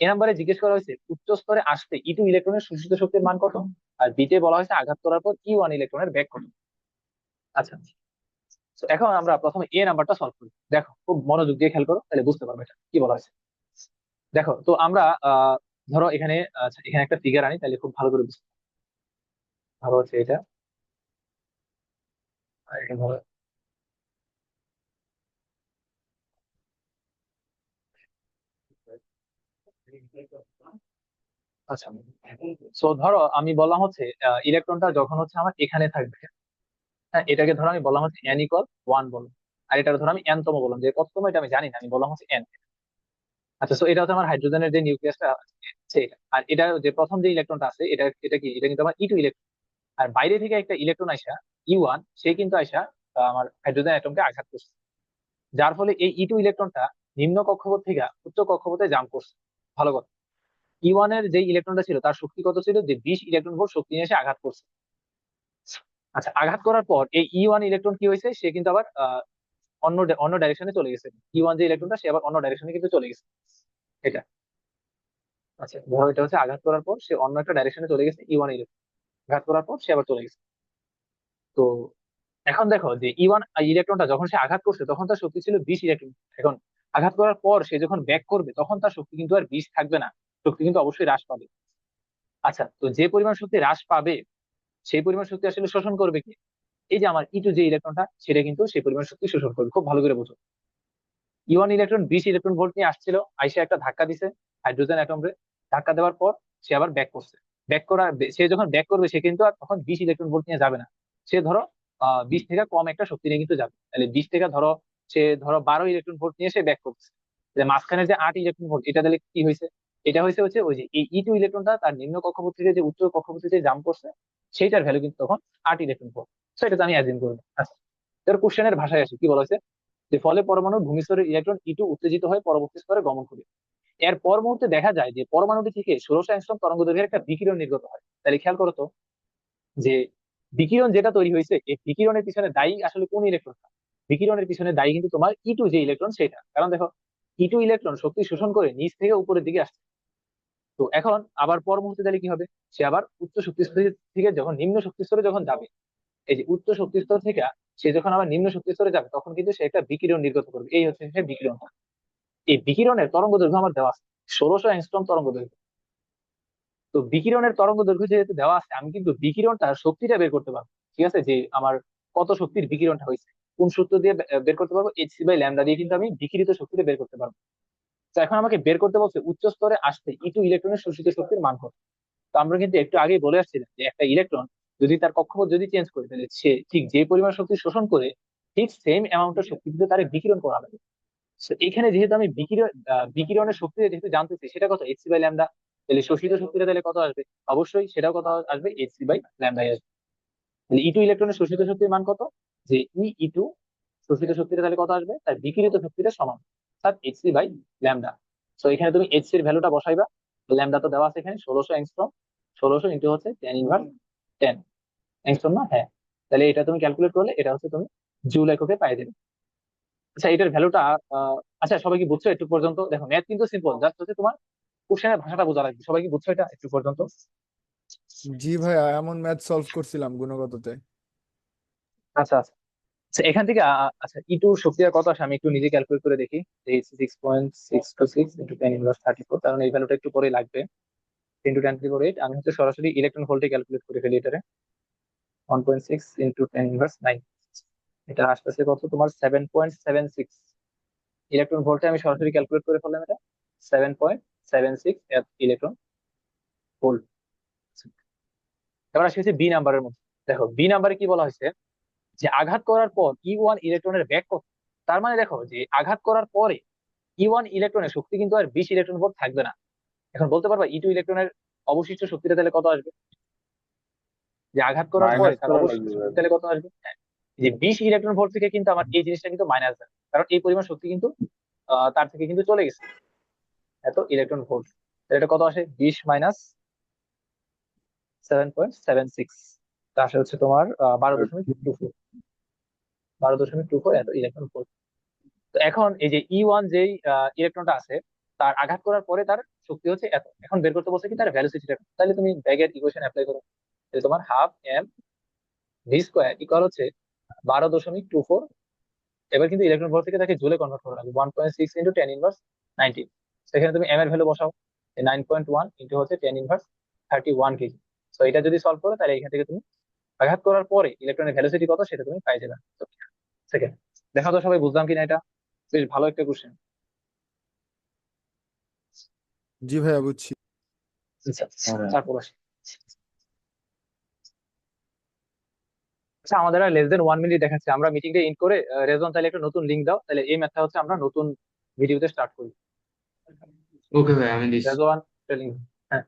এ নাম্বারে জিজ্ঞেস করা হয়েছে উচ্চ স্তরে আসতে E2 ইলেকট্রনের শোষিত শক্তির মান কত, আর বিতে বলা হয়েছে আঘাত করার পর E1 ইলেকট্রনের বেগ কত। আচ্ছা, তো এখন আমরা প্রথমে এ নাম্বারটা সলভ করি। দেখো খুব মনোযোগ দিয়ে খেয়াল করো, তাহলে বুঝতে পারবে এটা কি বলা হয়েছে। দেখো তো আমরা ধরো এখানে, আচ্ছা এখানে একটা ফিগার আনি তাহলে খুব ভালো করে বুঝতে ভালো হচ্ছে এটা। আর এটা ধরো, আচ্ছা, সো ধরো আমি বললাম হচ্ছে ইলেকট্রনটা যখন হচ্ছে আমার এখানে থাকবে, হ্যাঁ এটাকে ধরো আমি বললাম হচ্ছে n=1 বললাম। আর এটা ধরো আমি n তম বললাম, যে কততম এটা আমি জানি না, আমি বললাম হচ্ছে n। আচ্ছা, তো এটা হচ্ছে আমার হাইড্রোজেনের যে নিউক্লিয়াসটা আছে এটা। আর এটা যে প্রথম যে ইলেকট্রনটা আছে এটা এটা কি, এটা কিন্তু আমার E2 ইলেকট্রন। আর বাইরে থেকে একটা ইলেকট্রন আইসা E1, সে কিন্তু আইসা আমার হাইড্রোজেন অ্যাটমকে আঘাত করছে, যার ফলে এই E2 ইলেকট্রনটা নিম্ন কক্ষপথ থেকে উচ্চ কক্ষপথে জাম্প করছে। ভালো কথা, E1 এর যে ইলেকট্রনটা ছিল তার শক্তি কত ছিল, যে 20 ইলেকট্রন ভোল্ট শক্তি নিয়ে এসে আঘাত করছে। আচ্ছা, আঘাত করার পর এই E1 ইলেকট্রন কি হয়েছে, সে কিন্তু আবার অন্য ডাইরেকশনে চলে গেছে। E1 যে ইলেকট্রনটা সে আবার অন্য ডাইরেকশনে কিন্তু চলে গেছে এটা। আচ্ছা ধরো এটা হচ্ছে আঘাত করার পর সে অন্য একটা ডাইরেকশনে চলে গেছে, E1 ইলেকট্রন আঘাত করার পর সে আবার চলে গেছে। তো এখন দেখো যে E1 ইলেকট্রনটা যখন সে আঘাত করছে তখন তার শক্তি ছিল 20 ইলেকট্রন। এখন আঘাত করার পর সে যখন ব্যাক করবে তখন তার শক্তি কিন্তু আর 20 থাকবে না, শক্তি কিন্তু অবশ্যই হ্রাস পাবে। আচ্ছা, তো যে পরিমাণ শক্তি হ্রাস পাবে সেই পরিমাণ শক্তি আসলে শোষণ করবে কি? এই যে আমার E2 যে ইলেকট্রনটা সেটা কিন্তু সেই পরিমাণ শক্তি শোষণ করবে। খুব ভালো করে বোঝো, E1 ইলেকট্রন 20 ইলেকট্রন ভোল্ট নিয়ে আসছিল, আইসে একটা ধাক্কা দিছে হাইড্রোজেন অ্যাটমরে। ধাক্কা দেওয়ার পর সে আবার ব্যাক করছে। সে যখন ব্যাক করবে সে কিন্তু আর তখন 20 ইলেকট্রন ভোল্ট নিয়ে যাবে না। সে ধরো 20 থেকে কম একটা শক্তি নিয়ে কিন্তু যাবে। তাহলে 20 থেকে ধরো সে ধরো 12 ইলেকট্রন ভোল্ট নিয়ে সে ব্যাক করছে। তাহলে মাঝখানে যে 8 ইলেকট্রন ভোল্ট, এটা তাহলে কি হয়েছে? এটা হয়েছে হচ্ছে ওই যে এই E2 ইলেকট্রনটা তার নিম্ন কক্ষপথ থেকে যে উচ্চ কক্ষপথে যে জাম্প করছে, সেইটার ভ্যালু কিন্তু তখন 8 ইলেকট্রন ভোল্ট। তো এটা তো আমি অ্যাজিউম করবো। আচ্ছা, এবার কোশ্চেনের ভাষায় আসি, কি বলা হয়েছে, যে ফলে পরমাণুর ভূমিস্তরের ইলেকট্রন E2 উত্তেজিত হয়ে পরবর্তী স্তরে গমন করে। এর পর মুহূর্তে দেখা যায় যে পরমাণুটি থেকে 1600 অ্যাংস্ট্রম তরঙ্গ দৈর্ঘ্যের একটা বিকিরণ নির্গত হয়। তাহলে খেয়াল করো তো, যে বিকিরণ যেটা তৈরি হয়েছে এই বিকিরণের পিছনে দায়ী আসলে কোন ইলেকট্রনটা? বিকিরণের পিছনে দায়ী কিন্তু তোমার E2 যে ইলেকট্রন সেটা। কারণ দেখো E2 ইলেকট্রন শক্তি শোষণ করে নিচ থেকে উপরের দিকে আসছে। তো এখন আবার পর মুহূর্তে তাহলে কি হবে, সে আবার উচ্চ শক্তি স্তর থেকে যখন নিম্ন শক্তি স্তরে যখন যাবে, এই যে উচ্চ শক্তি স্তর থেকে সে যখন আবার নিম্ন শক্তি স্তরে যাবে তখন কিন্তু সে একটা বিকিরণ নির্গত করবে। এই হচ্ছে সে বিকিরণ। এই বিকিরণের তরঙ্গ দৈর্ঘ্য আমার দেওয়া আছে 1600 অ্যাংস্ট্রম তরঙ্গ দৈর্ঘ্য। তো বিকিরণের তরঙ্গ দৈর্ঘ্য যেহেতু দেওয়া আছে, আমি কিন্তু বিকিরণটার শক্তিটা বের করতে পারবো। ঠিক আছে, যে আমার কত শক্তির বিকিরণটা হয়েছে কোন সূত্র দিয়ে বের করতে পারবো, hc/λ দিয়ে কিন্তু আমি বিকিরিত শক্তিটা বের করতে পারবো। তো এখন আমাকে বের করতে বলছে উচ্চ স্তরে আসতে E2 ইলেকট্রনের শোষিত শক্তির মান কত। তো আমরা কিন্তু একটু আগেই বলে আসছিলাম যে একটা ইলেকট্রন যদি তার কক্ষপথ যদি চেঞ্জ করে, তাহলে সে ঠিক যে পরিমাণ শক্তি শোষণ করে ঠিক সেম অ্যামাউন্টের শক্তি কিন্তু তার বিকিরণ করা লাগে। তো এখানে যেহেতু আমি বিকিরণের শক্তি যেহেতু জানতেছি সেটা কত, এইচ সি বাই ল্যামডা, তাহলে শোষিত শক্তিটা তাহলে কত আসবে, অবশ্যই সেটাও কত আসবে, এইচ সি বাই ল্যামডাই আসবে। তাহলে E2 ইলেকট্রনের শোষিত শক্তির মান কত, যে E2 শোষিত শক্তিটা তাহলে কত আসবে, তার বিকিরিত শক্তিটা সমান অর্থাৎ এইচ সি বাই ল্যামডা। তো এখানে তুমি এইচ এর ভ্যালুটা বসাইবা, ল্যামডা তো দেওয়া আছে এখানে 1600 অ্যাংস্ট্রম, 1600 ইন্টু হচ্ছে 10 অ্যাংস্ট্রম না, হ্যাঁ। তাহলে এটা তুমি ক্যালকুলেট করলে এটা হচ্ছে তুমি জুল এককে পাই দেবে। আচ্ছা এটার ভ্যালুটা, আচ্ছা সবাই কি বুঝছো একটু পর্যন্ত? দেখো ম্যাথ কিন্তু সিম্পল, জাস্ট হচ্ছে তোমার কোশ্চেনের ভাষাটা বোঝা লাগবে। সবাই কি বুঝছো এটা একটু পর্যন্ত? জি ভাইয়া, এমন ম্যাথ সলভ করছিলাম গুণগততে। আচ্ছা আচ্ছা। আচ্ছা এখান থেকে আচ্ছা E2 শক্তির কত আসে আমি একটু নিজে ক্যালকুলেট করে দেখি। 6.626 × 10⁻34, কারণ এই ভ্যালুটা একটু পরে লাগবে। 10⁻⁸ আমি হচ্ছে সরাসরি ইলেকট্রন ভোল্টে ক্যালকুলেট করে ফেলি এটারে। 1.6 × 10⁻৯, এটা আসতেছে কত তোমার 7.76 ইলেকট্রন ভোল্টে। আমি সরাসরি ক্যালকুলেট করে ফেললাম এটা 7.76 ইলেকট্রন ভোল্ট। এবার আসি হচ্ছে বি নাম্বারের মধ্যে। দেখো বি নাম্বারে কি বলা হয়েছে, যে আঘাত করার পর E1 ইলেকট্রনের ব্যাক কত। তার মানে দেখো যে আঘাত করার পরে E1 ইলেকট্রনের শক্তি কিন্তু আর 20 ইলেকট্রন ভোল্ট থাকবে না। এখন বলতে পারবা E2 ইলেকট্রনের অবশিষ্ট শক্তিটা তাহলে কত আসবে, যে আঘাত করার পরে মাইনাস তার করা অবশিষ্ট লাগবে শক্তি ভাই। তাহলে কত আসবে। হ্যাঁ, যে 20 ইলেকট্রন ভোল্ট থেকে কিন্তু আমার এই জিনিসটা কিন্তু মাইনাস যাবে, কারণ এই পরিমাণ শক্তি কিন্তু তার থেকে কিন্তু চলে গেছে এত ইলেকট্রন ভোল্ট। এটা কত আসে, 20 মাইনাস 7.76, তা আসে হচ্ছে তোমার 12.24, 12.24 এত ইলেকট্রন ভোল্ট। তো এখন এই যে E1 যেই ইলেকট্রনটা আছে, তার আঘাত করার পরে তার শক্তি হচ্ছে এত। এখন বের করতে বলছে কি তার ভ্যালোসিটিটা, তাহলে তুমি ব্যাগের ইকুয়েশন অ্যাপ্লাই করো। তাহলে তোমার half M V square equal হচ্ছে 12.24। এবার কিন্তু ইলেকট্রন ভোল্ট থেকে তাকে জুলে কনভার্ট করা লাগবে, 1.6 × 10⁻90। সেখানে তুমি এম এর ভ্যালু বসাও, 9.1 ইন্টু হচ্ছে 10⁻31 কেজি। তো এটা যদি সলভ করো তাহলে এখান থেকে তুমি আঘাত করার পরে ইলেকট্রনের ভ্যালোসিটি কত সেটা তুমি পাই যাবে। সেকেন্ড, দেখা তো সবাই বুঝলাম কিনা এটা? বেশ ভালো একটা কোশ্চেন। জি ভাইয়া, বুঝছি। আচ্ছা, হ্যাঁ। তারপর আসি। আচ্ছা আমাদের আর লেস দেন 1 মিনিট দেখাচ্ছে, আমরা মিটিংটা ইন করে রেজন তাহলে একটা নতুন লিঙ্ক দাও, তাহলে এই ম্যাথটা হচ্ছে আমরা নতুন ভিডিওতে স্টার্ট করি। ওকে ভাই, আমি দিচ্ছি। রেজন লিঙ্ক, হ্যাঁ।